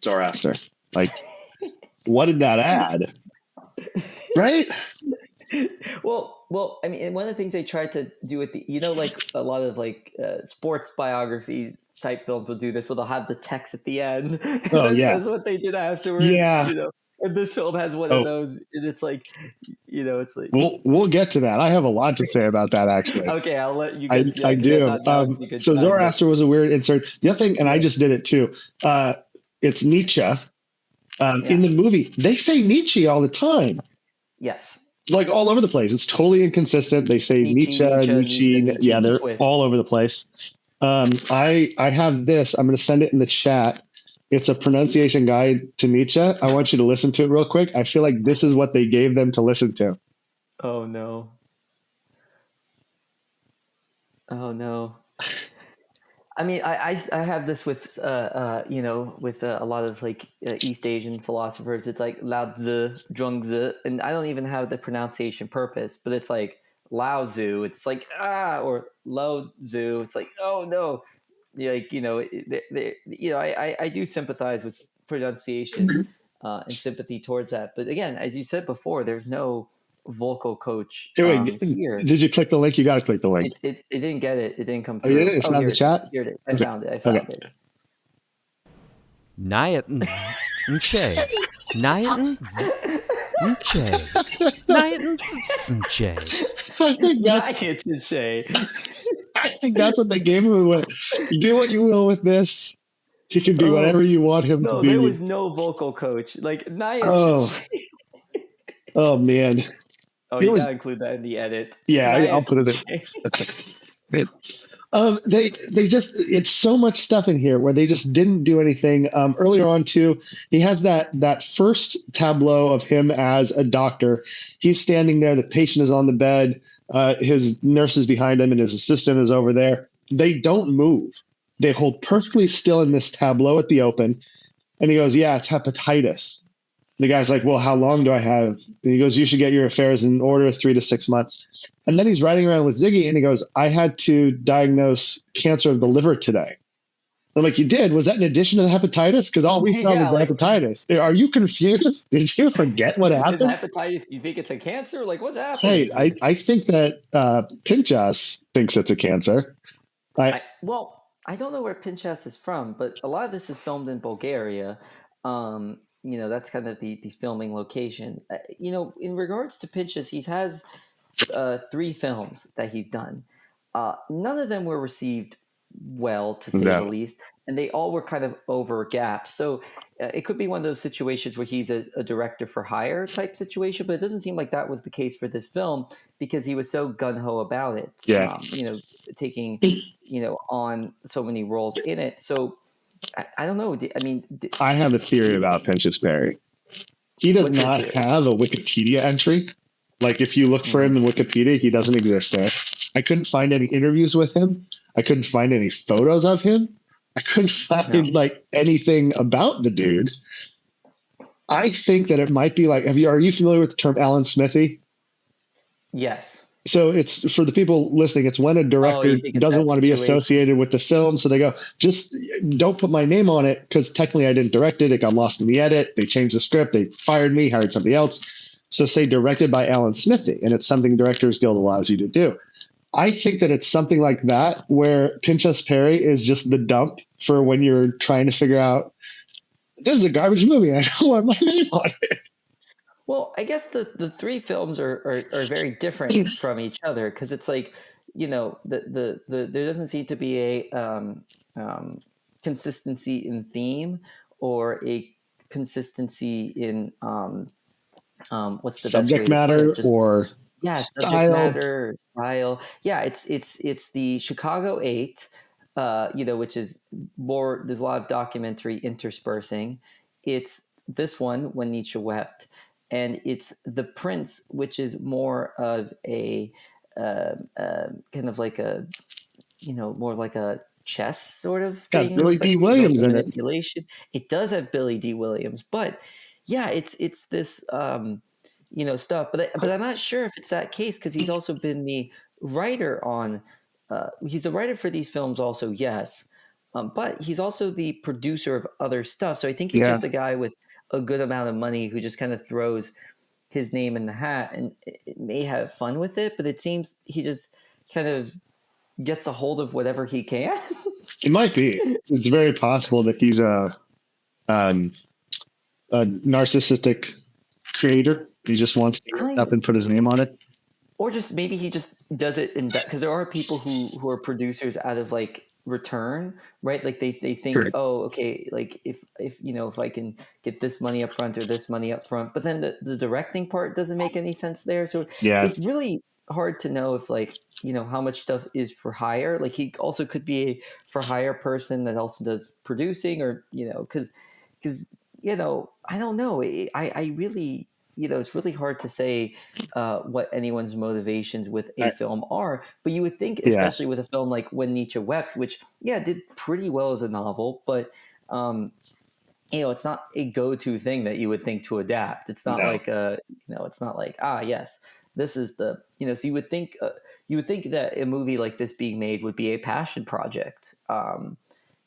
Zoroaster? Like, what did that add? Right? Well, I mean, one of the things they tried to do with like a lot of like sports biography type films will do this, where they'll have the text at the end. And says what they did afterwards. Yeah. And this film has one of those, and it's like, it's like we'll get to that. I have a lot to say about that actually. Okay, I'll let you. I do. So Zoroaster was a weird insert. The other thing, and I just did it too. It's Nietzsche. In the movie, they say Nietzsche all the time. Yes. Like all over the place. It's totally inconsistent. They say Nietzsche. Yeah, they're Swift. all over the place. I have this. I'm going to send it in the chat. It's a pronunciation guide to Nietzsche. I want you to listen to it real quick. I feel like this is what they gave them to listen to. Oh no. Oh no. I mean, I have this with with a lot of like East Asian philosophers. It's like Lao Tzu, Zhuangzi, and I don't even have the pronunciation purpose, but it's like Lao Tzu. It's like or Lao Tzu. It's like oh no, like I do sympathize with pronunciation and sympathy towards that. But again, as you said before, there's no vocal coach Hey, wait, here. did you click the link? You got to click the link. It didn't get it. It didn't come Oh, through. yeah, it's not here the chat. Here it is. I found it. Niatin Nche. Niatin Nche. Niatin Nche. I think that's what they gave him. Went, do what you will with this. He can do whatever you want him to do. There was no vocal coach. Like Oh man. Oh, you gotta include that in the edit. Yeah, I'll put it in. They just, it's so much stuff in here where they just didn't do anything. Earlier on too, he has that first tableau of him as a doctor. He's standing there. The patient is on the bed. His nurse is behind him and his assistant is over there. They don't move. They hold perfectly still in this tableau at the open. And he goes, yeah, it's hepatitis. The guy's like, well, how long do I have? And he goes, you should get your affairs in order, 3 to 6 months. And then he's riding around with Ziggy and he goes, I had to diagnose cancer of the liver today. I'm like, you did? Was that in addition to the hepatitis? Because all we saw was the hepatitis. Are you confused? Did you forget what happened? Is hepatitis, you think it's a cancer? Like, what's happening? Hey, I think that Pinchas thinks it's a cancer. I don't know where Pinchas is from, but a lot of this is filmed in Bulgaria. That's kind of the filming location. In regards to Pinchas, he has 3 films that he's done. None of them were received well, to say the least, and they all were kind of over gaps. So it could be one of those situations where he's a director for hire type situation, but it doesn't seem like that was the case for this film because he was so gun-ho about it. Yeah. Taking on so many roles in it. So I don't know. I have a theory about Pinchas Perry. He does not have a Wikipedia entry. Like if you look for him in Wikipedia, he doesn't exist there. I couldn't find any interviews with him. I couldn't find any photos of him. I couldn't find anything about the dude. I think that it might be like, are you familiar with the term Alan Smithy? Yes. So it's for the people listening, it's when a director doesn't want to be associated with the film. So they go, just don't put my name on it because technically I didn't direct it. It got lost in the edit. They changed the script. They fired me, hired somebody else. So say directed by Alan Smithy, and it's something Directors Guild allows you to do. I think that it's something like that where Pinchas Perry is just the dump for when you're trying to figure out, this is a garbage movie. I don't want my name on it. Well, I guess the 3 films are very different from each other because it's like, there doesn't seem to be a consistency in theme or a consistency in what's the subject matter or subject matter, style. Yeah, it's the Chicago 8, which is more. There's a lot of documentary interspersing. It's this one, When Nietzsche Wept. And it's The Prince, which is more of a kind of like a, more like a chess sort of thing. Got Billy D. Williams in it. It does have Billy D. Williams, but yeah, it's this stuff. But I'm not sure if it's that case because he's also been the writer on. He's a writer for these films, also, yes, but he's also the producer of other stuff. So I think he's just a guy with a good amount of money who just kind of throws his name in the hat and it may have fun with it, but it seems he just kind of gets a hold of whatever he can. It might be. It's very possible that he's a narcissistic creator. He just wants to get up and put his name on it. Or just maybe he just does it in that because there are people who are producers out of like return, right? Like they think, Sure. oh, okay, like if if I can get this money up front or this money up front, but then the directing part doesn't make any sense there. So Yeah. it's really hard to know if like how much stuff is for hire. Like he also could be a for hire person that also does producing, or because I don't know. I really it's really hard to say what anyone's motivations with a film are. But you would think, especially with a film like When Nietzsche Wept, which did pretty well as a novel, but it's not a go-to thing that you would think to adapt. It's not like it's not like yes, this is the So you would think that a movie like this being made would be a passion project. Like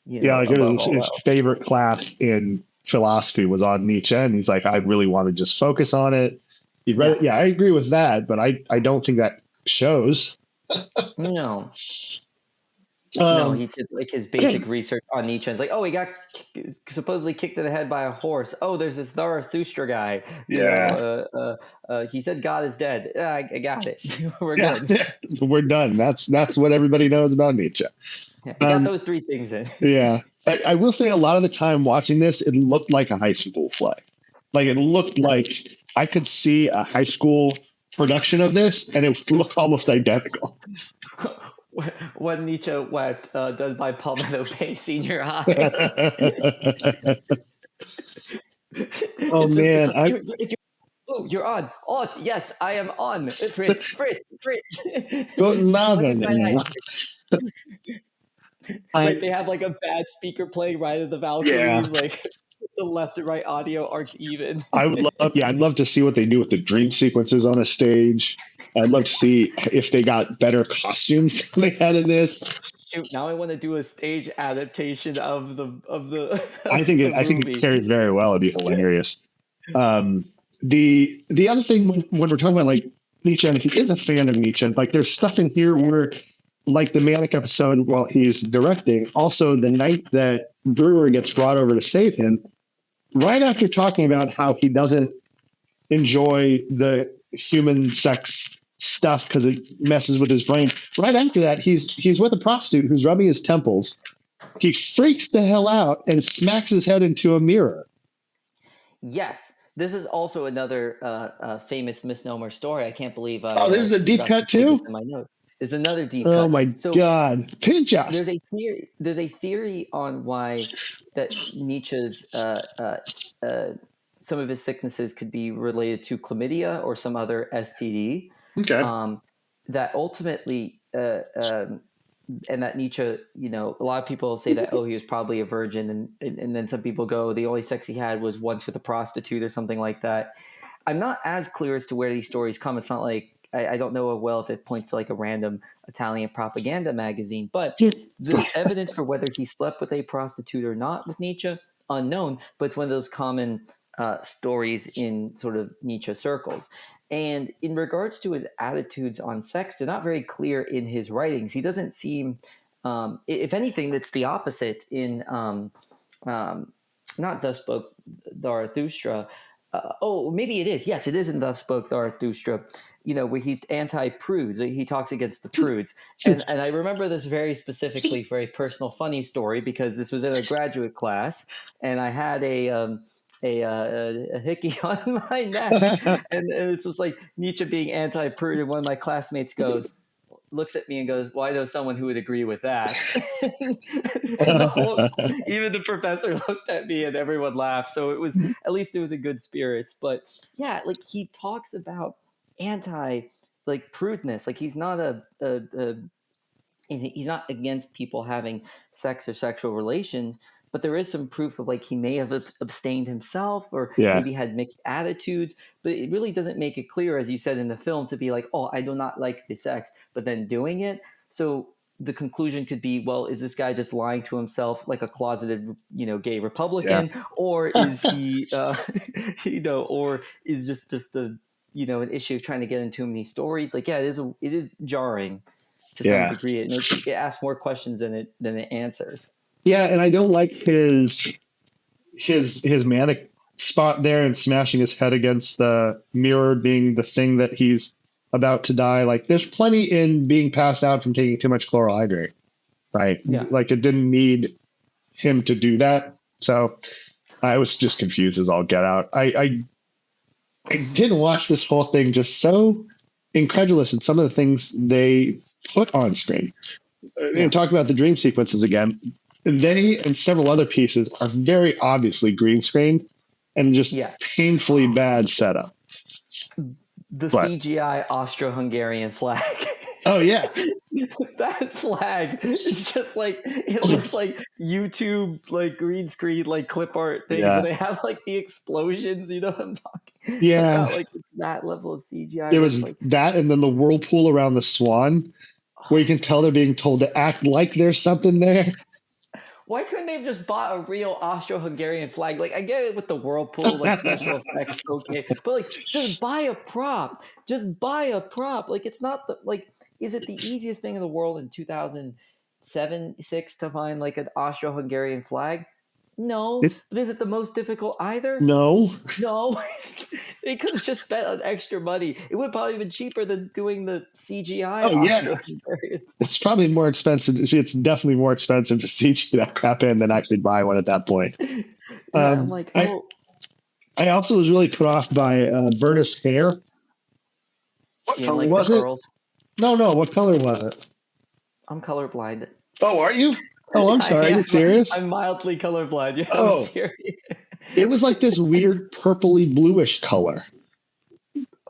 it was his favorite class in philosophy was on Nietzsche, and he's like, I really want to just focus on it. He read it. Yeah, I agree with that, but I don't think that shows. No. No, he did like his basic research on Nietzsche. It's like, oh, he got supposedly kicked in the head by a horse. Oh, there's this Zarathustra guy. He said God is dead. I got it. We're good. We're done. That's what everybody knows about Nietzsche. Yeah, he got those three things in. Yeah. I will say a lot of the time watching this, it looked like a high school play. Like it looked like I could see a high school production of this, and it looked almost identical. When Nietzsche Wept, done by Palmetto Bay Senior High. Oh man! You're on. Oh yes, I am on. Fritz. Guten Abend. Like they have like a bad speaker playing right at the balconies, like the left and right audio aren't even. I'd love to see what they do with the dream sequences on a stage. I'd love to see if they got better costumes than they had in this. Shoot, now I want to do a stage adaptation of the. I think it carries very well. It'd be hilarious. The other thing when we're talking about like Nietzsche, and if he is a fan of Nietzsche, like there's stuff in here where, like the Manic episode while he's directing, also the night that Brewer gets brought over to save him, right after talking about how he doesn't enjoy the human sex stuff because it messes with his brain. Right after that, he's with a prostitute who's rubbing his temples. He freaks the hell out and smacks his head into a mirror. Yes. This is also another famous misnomer story. I can't believe. This is a deep cut too? In my note. It's another deep cut. Oh my God. Pinch us. There's a theory on why that Nietzsche's some of his sicknesses could be related to chlamydia or some other STD. Okay. That ultimately, and that Nietzsche, a lot of people say that, he was probably a virgin. And then some people go, the only sex he had was once with a prostitute or something like that. I'm not as clear as to where these stories come. It's not like, I don't know well if it points to like a random Italian propaganda magazine, but the evidence for whether he slept with a prostitute or not with Nietzsche, unknown, but it's one of those common stories in sort of Nietzsche circles. And in regards to his attitudes on sex, they're not very clear in his writings. He doesn't seem, if anything, that's the opposite in not Thus Spoke Zarathustra. Maybe it is. Yes, it is in Thus Spoke Zarathustra, where he's anti-prudes. He talks against the prudes. And I remember this very specifically for a personal funny story because this was in a graduate class and I had a hickey on my neck. and it's just like Nietzsche being anti-prude. And one of my classmates looks at me and goes, well, I know someone who would agree with that. Even the professor looked at me and everyone laughed. So at least it was in good spirits. But yeah, like he talks about prudeness. Like he's not he's not against people having sex or sexual relations, but there is some proof of like he may have abstained himself or maybe had mixed attitudes, but it really doesn't make it clear, as you said in the film, to be like, oh, I do not like the sex, but then doing it. So the conclusion could be, well, is this guy just lying to himself like a closeted, gay Republican, or is he, or is just a, an issue of trying to get into too many stories? Like, it is jarring to some degree. It asks more questions than it answers. Yeah, and I don't like his manic spot there and smashing his head against the mirror being the thing that he's about to die. Like, there's plenty in being passed out from taking too much chloral hydrate. right? Yeah. Like it didn't need him to do that. So I was just confused as all get out. I did watch this whole thing just so incredulous in some of the things they put on screen. And talk about the dream sequences again. They and several other pieces are very obviously green screen and just painfully bad setup. The CGI Austro-Hungarian flag. Oh yeah. That flag is just like, it looks like YouTube like green screen like clip art things where they have like the explosions, you know what I'm talking? Yeah. About, like it's that level of CGI. There was like, that, and then the whirlpool around the swan where you can tell they're being told to act like there's something there. Why couldn't they have just bought a real Austro-Hungarian flag? Like, I get it with the whirlpool, like special effects, okay, but like, just buy a prop. Just buy a prop. Like, it's not the like. Is it the easiest thing in the world in 2007, 6 to find like an Austro-Hungarian flag? No. But is it the most difficult either? No. They could have just spent an extra money. It would probably have been cheaper than doing the CGI. Oh yeah, it's probably more expensive. It's definitely more expensive to CG that crap in than actually buy one at that point. I'm like, I also was really put off by Berta's hair. What color like was the it? curls? No. What color was it? I'm colorblind. Oh, are you? Oh, I'm sorry. Are you serious? I'm mildly colorblind. Yeah, I'm serious. It was like this weird purpley bluish color.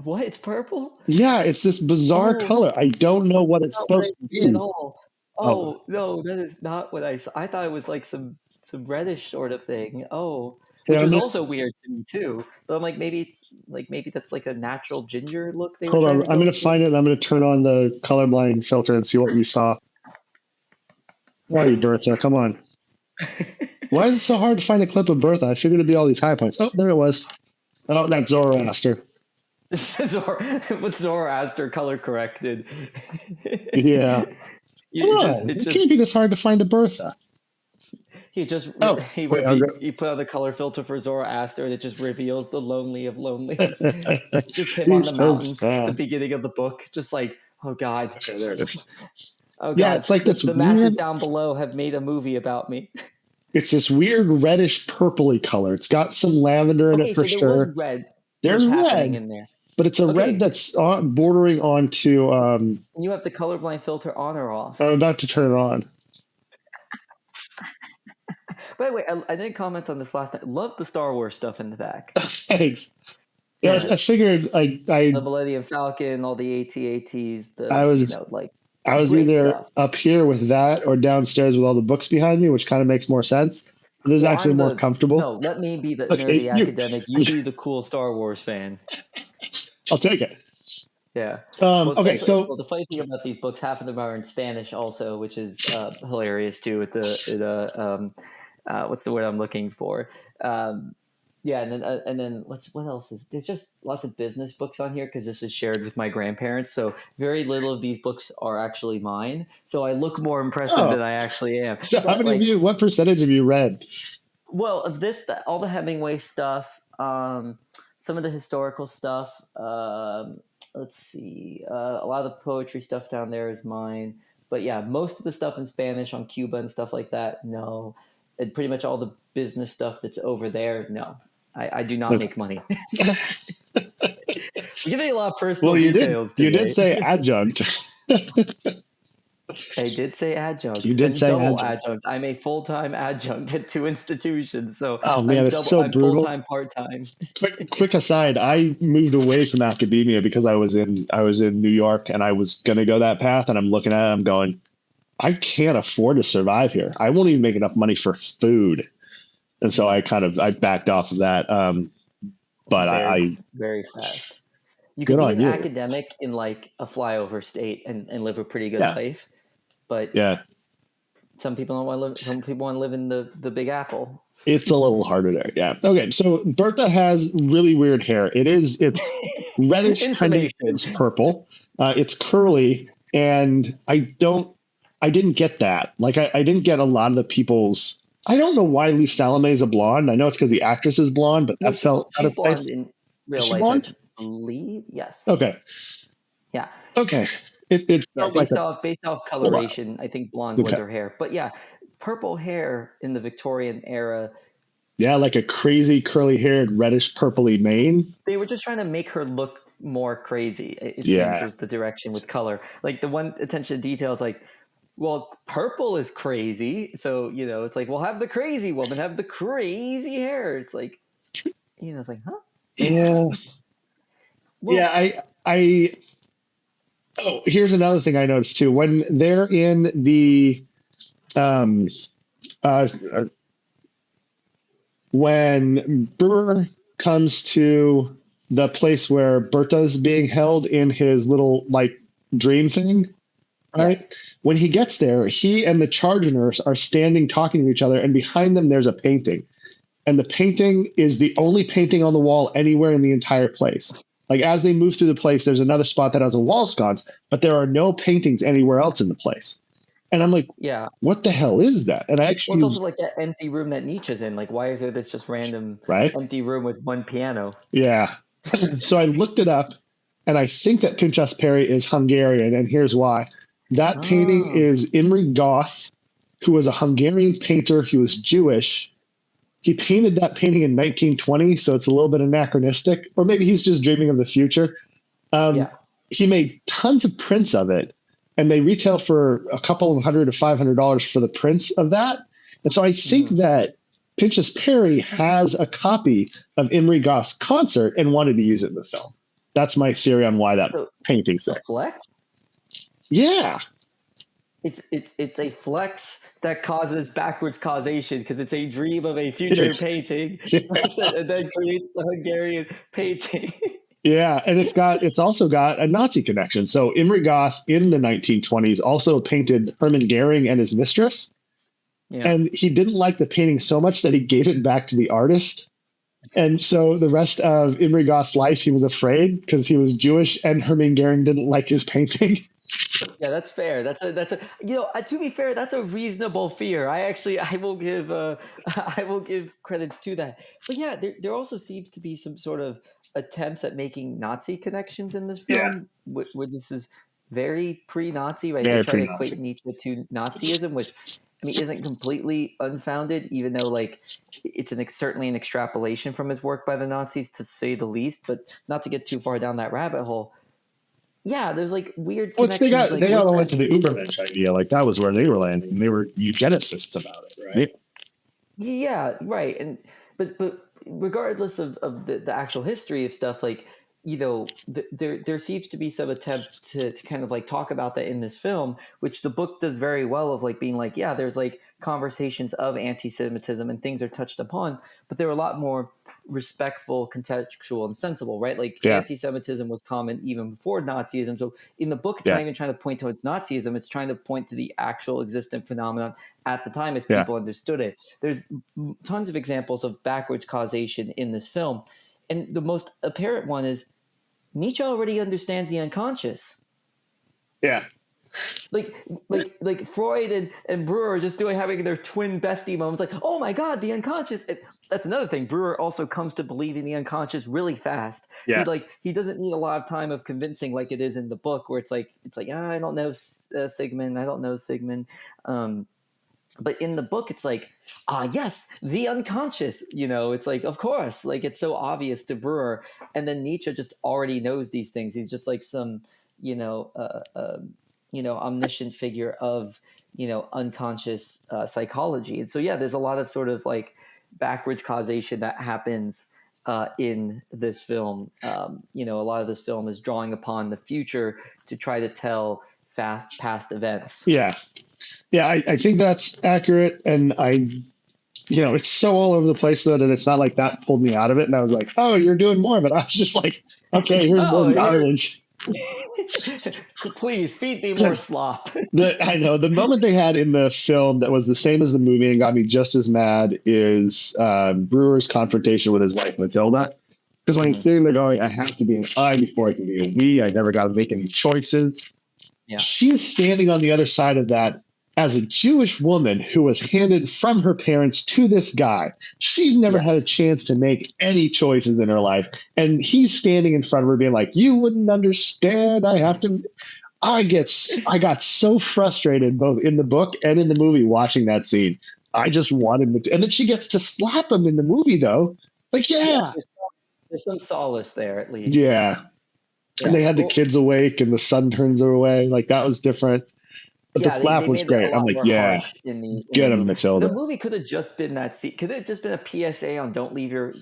What? It's purple? Yeah, it's this bizarre color. I don't know what it's supposed to be. At all. Oh no, that is not what I saw. I thought it was like some reddish sort of thing. Oh, which was also weird to me too. But I'm like, maybe that's like a natural ginger look. Hold on, I'm going to find it. I'm going to turn on the colorblind filter and see what we saw. Why are you, Bertha? Come on. Why is it so hard to find a clip of Bertha? I figured it'd be all these high points. Oh, there it was. Oh, that's Zoroaster. With Zoroaster color corrected. Yeah. It can't be this hard to find a Bertha. He put on the color filter for Zoroaster, and it just reveals the lonely of loneliness. Just him on the mountain at the beginning of the book, just like, oh God. Okay, there it is. Oh God. Yeah, it's like this. The masses down below have made a movie about me. It's this weird reddish purpley color. It's got some lavender in it for so sure. Was red. There's red in there. But it's a red that's bordering onto. You have the colorblind filter on or off? I'm about to turn it on. By the way, I didn't comment on this last night. Love the Star Wars stuff in the back. Thanks. Yeah, I figured the Millennium Falcon, all the AT-ATs. I was either stuff. up here with that or downstairs with all the books behind me, which kind of makes more sense. This is actually more comfortable. No, let me be the nerdy academic. You be the cool Star Wars fan. I'll take it. Yeah. Okay, so the funny thing about these books, half of them are in Spanish also, which is hilarious too. With the what's the word I'm looking for? Yeah, and then what else is there's just lots of business books on here because this is shared with my grandparents. So very little of these books are actually mine. So I look more impressive than I actually am. So how many of you? What percentage have you read? Well, of this, all the Hemingway stuff, some of the historical stuff. Let's see, a lot of the poetry stuff down there is mine. But yeah, most of the stuff in Spanish on Cuba and stuff like that, no. And pretty much all the business stuff that's over there, no. I do not make money. We're giving a lot of personal details today. You did say adjunct. I did say adjunct. You did say double adjunct. I'm a full-time adjunct at 2 institutions. So it's so brutal. Full-time, part-time. Quick aside, I moved away from academia because I was in New York and I was going to go that path, and I'm looking at it, I'm going, I can't afford to survive here. I won't even make enough money for food. And so I backed off of that. But I very fast. You can be an academic in like a flyover state and live a pretty good life. But some people don't want to live. Some people want to live in the Big Apple. It's a little harder there. Yeah. Okay. So Bertha has really weird hair. It's reddish, tending towards purple. It's curly, and I didn't get that. Like I didn't get a lot of the people's. I don't know why Leaf Salome is a blonde. I know it's because the actress is blonde, but that felt out of place. In real life, I believe. Yes. Okay. Yeah. Okay. It Yeah, felt like based off coloration, I think blonde was her hair. But yeah, purple hair in the Victorian era. Yeah, like a crazy curly haired reddish purpley mane. They were just trying to make her look more crazy. It seems was the direction with color. Like the one attention to detail is like, well, purple is crazy. So, it's like, well, have the crazy woman have the crazy hair. It's like, it's like, huh? Yeah. Well, yeah, oh, here's another thing I noticed too. When they're in the when Brewer comes to the place where Berta's being held in his little like dream thing, right? Yes. When he gets there, he and the charge nurse are standing talking to each other, and behind them there's a painting. And the painting is the only painting on the wall anywhere in the entire place. Like as they move through the place, there's another spot that has a wall sconce, but there are no paintings anywhere else in the place. And I'm like, yeah, what the hell is that? And I actually, it's also like that empty room that Nietzsche's in. Like, why is there this just random empty room with one piano? Yeah. So I looked it up, and I think that Pinchas Perry is Hungarian, and here's why. That painting is Imre Goth, who was a Hungarian painter. He was Jewish. He painted that painting in 1920, so it's a little bit anachronistic, or maybe he's just dreaming of the future. He made tons of prints of it, and they retail for a couple of $100 to $500 for the prints of that. And so I think that Pinchas Perry has a copy of Imre Goth's concert and wanted to use it in the film. That's my theory on why that painting's there. Flex? Yeah. It's a flex that causes backwards causation because it's a dream of a future painting and then creates the Hungarian painting. Yeah, and it's also got a Nazi connection. So Imre Goth in the 1920s also painted Hermann Goering and his mistress. Yeah. And he didn't like the painting so much that he gave it back to the artist. And so the rest of Imre Goth's life, he was afraid because he was Jewish and Hermann Goering didn't like his painting. Yeah, that's fair. That's a to be fair, that's a reasonable fear. I will give credits to that. But yeah, there also seems to be some sort of attempts at making Nazi connections in this film, where this is very pre-Nazi, right? They try to equate Nietzsche to Nazism, which I mean isn't completely unfounded, even though like it's certainly an extrapolation from his work by the Nazis, to say the least. But not to get too far down that rabbit hole. Yeah, there's like weird connections. They all went to the Ubermensch idea. Like that was where they were landing. They were eugenicists about it, right? Yeah, right. And but regardless of the actual history of stuff, like there seems to be some attempt to kind of like talk about that in this film, which the book does very well of like being like, yeah, there's like conversations of anti-Semitism and things are touched upon, but they're a lot more respectful, contextual, and sensible, right? Like anti-Semitism was common even before Nazism. So in the book, it's not even trying to point towards Nazism. It's trying to point to the actual existent phenomenon at the time as people understood it. There's tons of examples of backwards causation in this film. And the most apparent one is Nietzsche already understands the unconscious. Yeah. Like Freud and Brewer are just having their twin bestie moments. Like, oh my God, the unconscious. That's another thing. Brewer also comes to believe in the unconscious really fast. Yeah. He doesn't need a lot of time of convincing like it is in the book, where it's like I don't know Sigmund. I don't know Sigmund. But in the book, it's like, yes, the unconscious, it's like, of course, like it's so obvious to Brewer. And then Nietzsche just already knows these things. He's just like some, omniscient figure of, unconscious psychology. And so, yeah, there's a lot of sort of like backwards causation that happens in this film. A lot of this film is drawing upon the future to try to tell past events. Yeah. Yeah, I think that's accurate. And it's so all over the place though that it's not like that pulled me out of it. And I was like, oh, you're doing more. But I was just like, okay, here's more garbage. Please feed me more slop. I know. The moment they had in the film that was the same as the movie and got me just as mad is Brewer's confrontation with his wife, Matilda. Because when he's sitting there going, I have to be an I before I can be a we. I never got to make any choices. Yeah. She is standing on the other side of that as a Jewish woman who was handed from her parents to this guy. She's never had a chance to make any choices in her life. And he's standing in front of her being like, you wouldn't understand. I have to. I got so frustrated both in the book and in the movie watching that scene. I just wanted to, and then she gets to slap him in the movie though. Like, yeah. There's some solace there at least. Yeah. And they had the kids awake and the sun turns her away. Like, that was different. But the slap was great. I'm like, yeah, get him, Matilda. The movie could have just been that scene. Could it have just been a PSA on don't leave your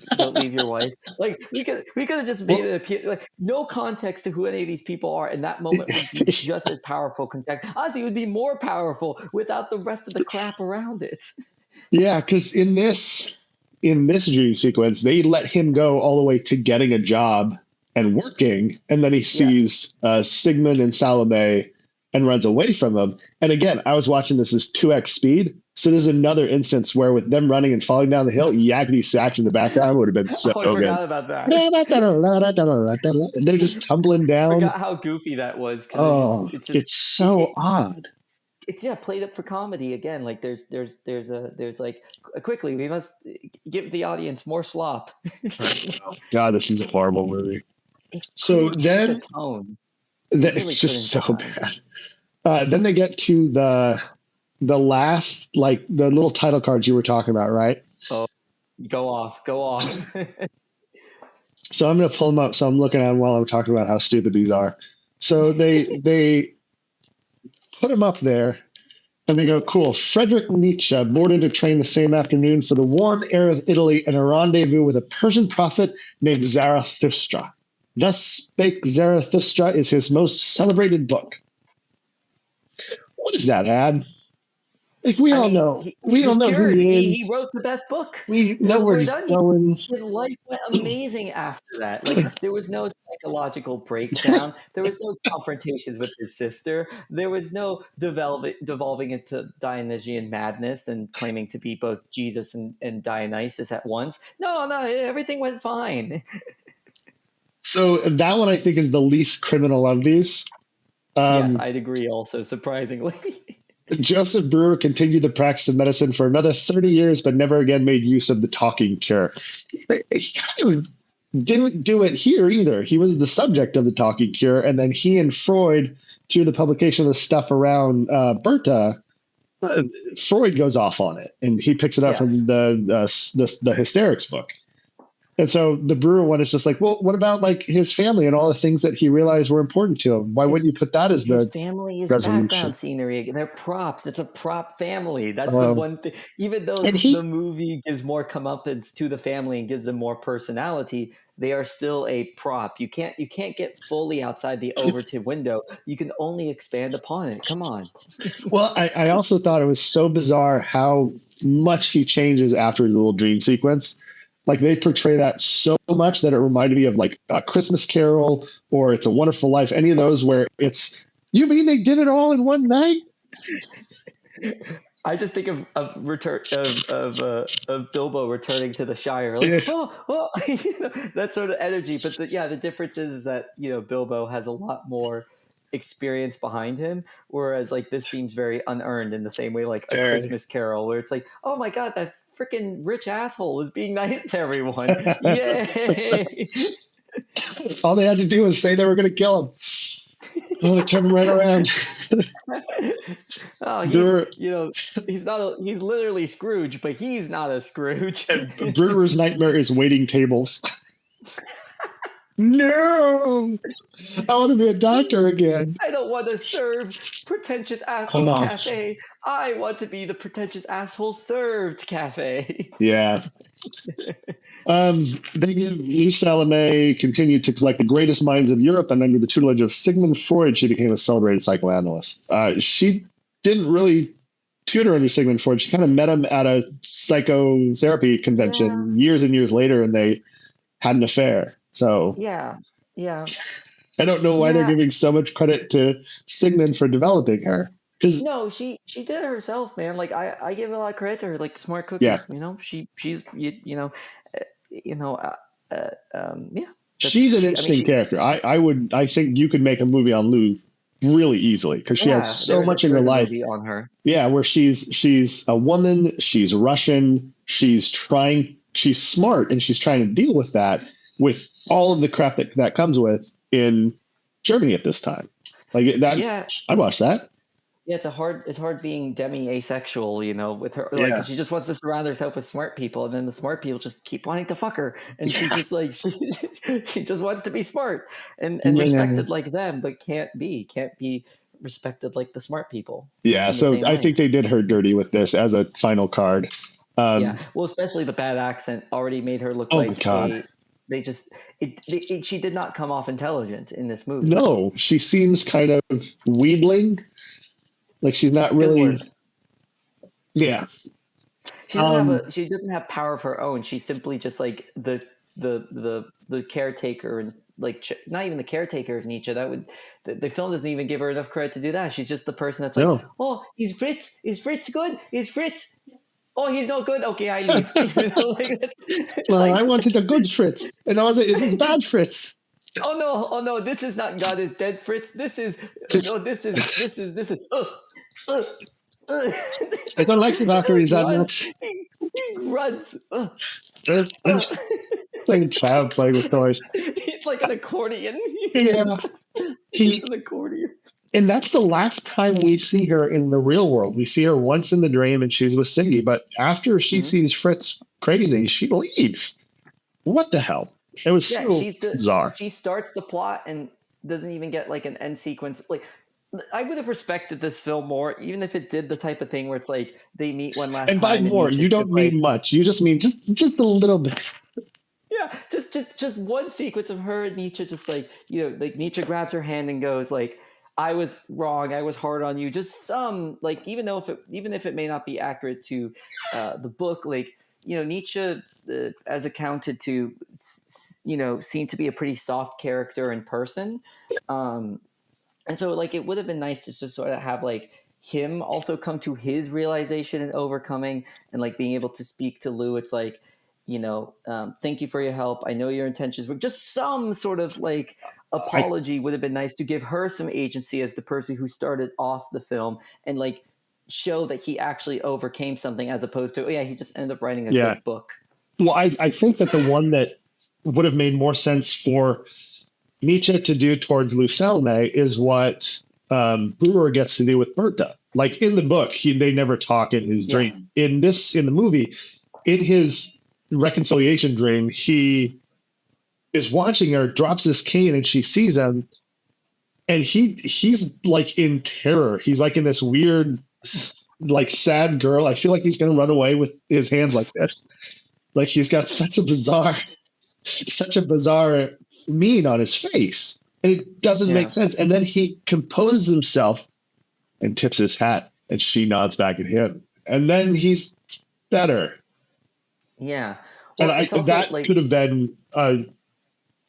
wife? Like, we could have just made it like no context to who any of these people are, and that moment would be just as powerful. Honestly, it would be more powerful without the rest of the crap around it. Yeah, because in this dream sequence, they let him go all the way to getting a job and working, and then he sees Sigmund and Salome and runs away from them. And again, I was watching this as 2x speed. So there's another instance where with them running and falling down the hill, yakety sax in the background would have been so good. I forgot about that. And they're just tumbling down. I forgot how goofy that was. It's so odd. It's played up for comedy again. Like there's like quickly we must give the audience more slop. God, this is a horrible movie. So then it's just so bad. Then they get to the last, like the little title cards you were talking about, right? Oh, go off. So I'm going to pull them up. So I'm looking at them while I'm talking about how stupid these are. So they put them up there and they go, cool. Friedrich Nietzsche boarded a train the same afternoon for the warm air of Italy and a rendezvous with a Persian prophet named Zarathustra. Thus Spake Zarathustra is his most celebrated book. What is that, Ad? Like, we all know who he is. He wrote the best book. We know where he's going. His life went amazing after that. Like, there was no psychological breakdown. There was no confrontations with his sister. There was no devolving into Dionysian madness and claiming to be both Jesus and Dionysus at once. No, everything went fine. So that one I think is the least criminal of these. Yes, I'd agree also, surprisingly. Joseph Brewer continued the practice of medicine for another 30 years, but never again made use of the talking cure. He kind of didn't do it here either. He was the subject of the talking cure, and then he and Freud, through the publication of the stuff around Berta, Freud goes off on it, and he picks it up from the hysterics book. And so the Brewer one is just like, well, what about like his family and all the things that he realized were important to him? Why wouldn't you put that as the family is resolution? Background scenery? They're props. It's a prop family. That's the one thing. Even though the movie gives more comeuppance to the family and gives them more personality, they are still a prop. You can't get fully outside the Overton window. You can only expand upon it. Come on. Well, I also thought it was so bizarre how much he changes after the little dream sequence. Like, they portray that so much that it reminded me of like A Christmas Carol or It's a Wonderful Life. Any of those where it's, you mean they did it all in one night? I just think of Bilbo returning to the Shire, like, that sort of energy. But the difference is that Bilbo has a lot more experience behind him, whereas like this seems very unearned in the same way like A Christmas Carol, where it's like, oh my god, that freaking rich asshole is being nice to everyone. Yay! All they had to do was say they were going to kill him. Oh, they turned him right around. He's literally Scrooge, but he's not a Scrooge. Brewer's nightmare is waiting tables. No, I want to be a doctor again. I don't want to serve pretentious asshole cafe. I want to be the pretentious asshole served cafe. Yeah. They give Lou Salome continued to collect the greatest minds of Europe, and under the tutelage of Sigmund Freud, she became a celebrated psychoanalyst. She didn't really tutor under Sigmund Freud. She kind of met him at a psychotherapy convention years and years later, and they had an affair. So yeah. I don't know why they're giving so much credit to Sigmund for developing her. No, she did it herself, man. Like I give a lot of credit to her. Like, smart cookie. Yeah. She's she's an interesting character. I think you could make a movie on Lou really easily because she has so much in her life on her. Yeah, where she's a woman, she's Russian, she's smart, and she's trying to deal with that with all of the crap that comes with in Germany at this time. Like that. Yeah. I'd watch that. Yeah, it's hard being demi-asexual, you know, with her, like, Yeah. 'cause she just wants to surround herself with smart people, and then the smart people just keep wanting to fuck her, and she's just like, she just wants to be smart and respected like them, but can't be respected like the smart people. Yeah, in the so same I way. think they did her dirty with this as a final card. Yeah, well, especially the bad accent already made her look Oh my like God. she did not come off intelligent in this movie. No, she seems kind of wheedling. Like she's not Good really. word. Yeah. She doesn't have power of her own. She's simply just like the caretaker, and like not even the caretaker of Nietzsche. That would the film doesn't even give her enough credit to do that. She's just the person that's like, No. oh, is Fritz good? Is Fritz? Oh, he's no good. Okay, I leave. You know, like, I wanted a good Fritz, and I was like, "This is bad Fritz." Oh no! This is not God is dead, Fritz. This is. I don't like the Valkyries that much. He grunts. It's like a child playing with toys. It's like an accordion. Yeah. It's an accordion. And that's the last time we see her in the real world. We see her once in the dream, and she's with Cindy. But after she sees Fritz crazy, she leaves. What the hell? It was bizarre. She starts the plot and doesn't even get like an end sequence. Like, I would have respected this film more, even if it did the type of thing where it's like they meet one last time. And by more, you don't mean much. You just mean just a little bit. Yeah, just one sequence of her and Nietzsche, just like, you know, like Nietzsche grabs her hand and goes like, I was wrong. I was hard on you. Just some, like, even if it may not be accurate to the book, like, you know, Nietzsche, as accounted to, you know, seemed to be a pretty soft character in person. And so, like, it would have been nice to just sort of have, like, him also come to his realization and overcoming, and, like, being able to speak to Lou. It's like, you know, thank you for your help. I know your intentions were just some sort of, like, apology would have been nice to give her some agency as the person who started off the film, and like show that he actually overcame something, as opposed to, oh yeah, he just ended up writing a good book. Well, I think that the one that would have made more sense for Nietzsche to do towards Lucelme is what Brewer gets to do with Bertha. Like in the book, they never talk in his dream. In the movie, in his reconciliation dream, he is watching her, drops this cane, and she sees him, and he's like in terror. He's like in this weird, like sad girl. I feel like he's gonna run away with his hands like this. Like he's got such a bizarre mien on his face, and it doesn't make sense. And then he composes himself and tips his hat, and she nods back at him, and then he's better. Yeah, well, and that could have been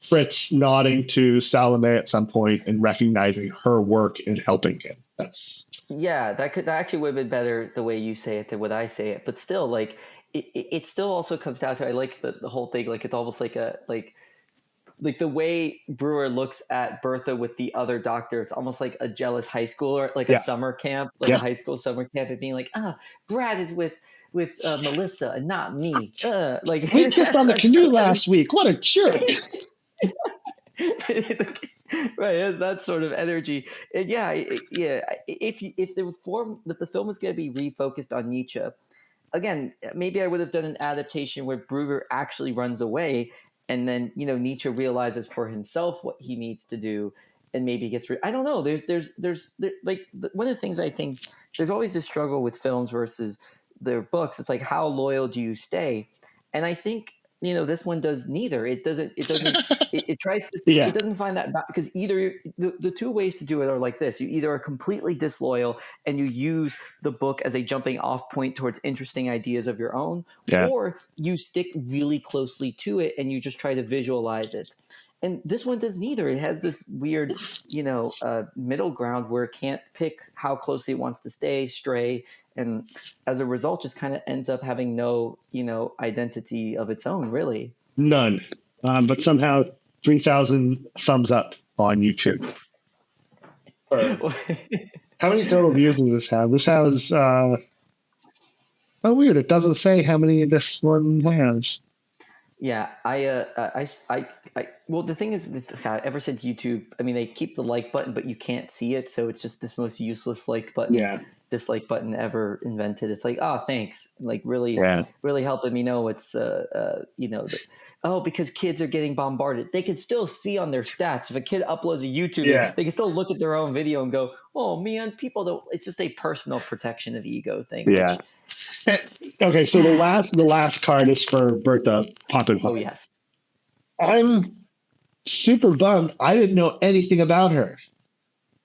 Fritz nodding to Salome at some point and recognizing her work in helping him. That actually would have been better the way you say it than what I say it. But still, like it still also comes down to, I like the whole thing. Like it's almost like like the way Brewer looks at Bertha with the other doctor. It's almost like a jealous high schooler, like a summer camp, like a high school summer camp, and being like, Brad is with Melissa and not me. Like we kissed on the canoe last week. What a jerk. Right, it has that sort of energy. And if the film was going to be refocused on Nietzsche, again, maybe I would have done an adaptation where Brewer actually runs away, and then, you know, Nietzsche realizes for himself what he needs to do, and maybe gets I don't know. There's like one of the things I think, there's always this struggle with films versus their books. It's like, how loyal do you stay? And I think, you know, this one does neither. It tries to, it doesn't find that, because either the two ways to do it are like this. You either are completely disloyal and you use the book as a jumping off point towards interesting ideas of your own, or you stick really closely to it and you just try to visualize it. And this one does neither. It has this weird, you know, middle ground where it can't pick how closely it wants to stray, and as a result, just kind of ends up having no, you know, identity of its own, really. None. But somehow 3,000 thumbs up on YouTube. How many total views does this have? This has, weird. It doesn't say how many this one has. Yeah, well, the thing is, ever since YouTube, I mean, they keep the like button, but you can't see it, so it's just this most useless dislike button ever invented. It's like, oh, thanks, like really, Yeah. really helping me know it's, because kids are getting bombarded. They can still see on their stats. If a kid uploads a YouTube, they can still look at their own video and go, oh man, people don't. It's just a personal protection of ego thing. Yeah. Okay, so the last card is for Bertha Poppin. Oh yes. I'm super bummed. I didn't know anything about her.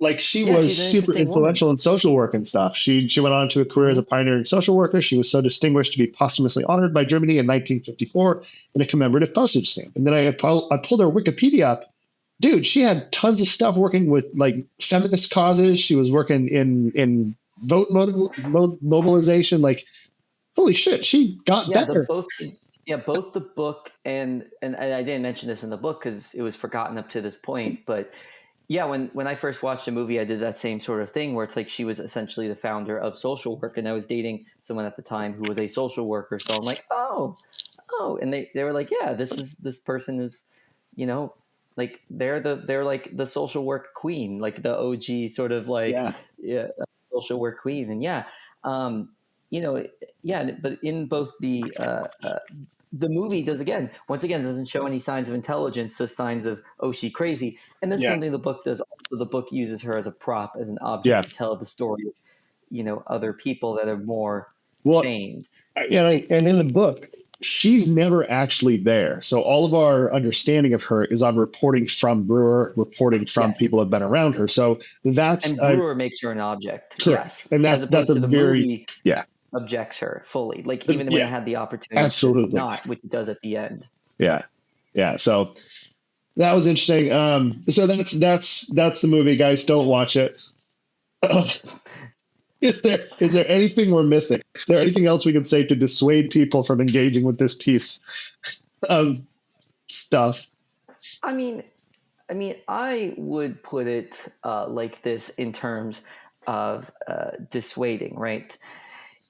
Like she was super influential in social work and stuff. She went on to a career as a pioneering social worker. She was so distinguished to be posthumously honored by Germany in 1954 in a commemorative postage stamp. And then I pulled her Wikipedia up. Dude, she had tons of stuff working with like feminist causes. She was working in vote mobilization. Like, holy shit, she got better. Both the book and I didn't mention this in the book because it was forgotten up to this point, but yeah, when I first watched the movie, I did that same sort of thing where it's like she was essentially the founder of social work, and I was dating someone at the time who was a social worker, so I'm like, oh, and they were like, yeah, this person is, like they're like the social work queen, like the OG sort of like social work queen, and but in both the movie once again doesn't show any signs of intelligence, just signs of, oh, she crazy. And this is something the book does. Also, the book uses her as a prop, as an object to tell the story of, other people that are more famed. And in the book, she's never actually there. So all of our understanding of her is on reporting from Brewer, reporting from people who have been around her. So that's Brewer makes her an object. Correct. Yes. And that's a very movie, objects her fully, like even when it had the opportunity absolutely not, which it does at the end. So that was interesting. So that's the movie, guys. Don't watch it. Is there anything we're missing? Is there anything else we can say to dissuade people from engaging with this piece of stuff? I mean I would put it like this in terms of dissuading, right?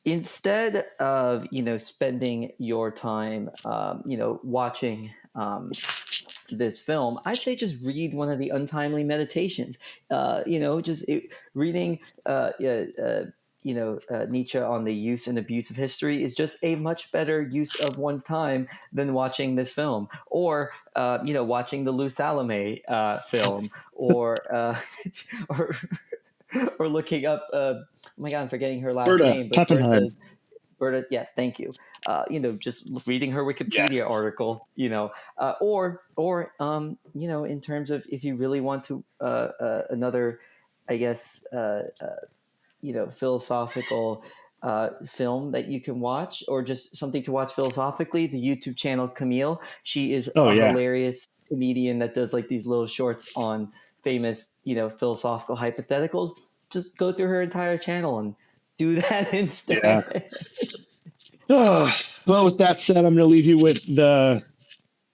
Instead of, spending your time, watching this film, I'd say just read one of the Untimely Meditations. Reading, Nietzsche on the use and abuse of history is just a much better use of one's time than watching this film, or watching the Lou Salome film, or or looking up. Oh my God, I'm forgetting her last name. But Berta, yes, thank you. Just reading her Wikipedia article. Or in terms of if you really want to another, I guess, philosophical film that you can watch, or just something to watch philosophically, the YouTube channel Camille. She is a hilarious comedian that does like these little shorts on famous, philosophical hypotheticals. Just go through her entire channel and do that instead. Well, with that said, I'm going to leave you with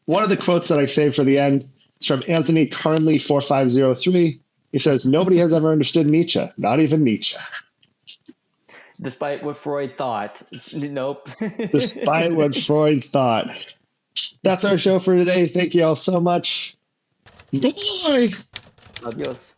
one of the quotes that I saved for the end. It's from Anthony Carnley 4503. He says, "Nobody has ever understood Nietzsche, not even Nietzsche." Despite what Freud thought. Nope. Despite what Freud thought. That's our show for today. Thank you all so much. Bye. Adios.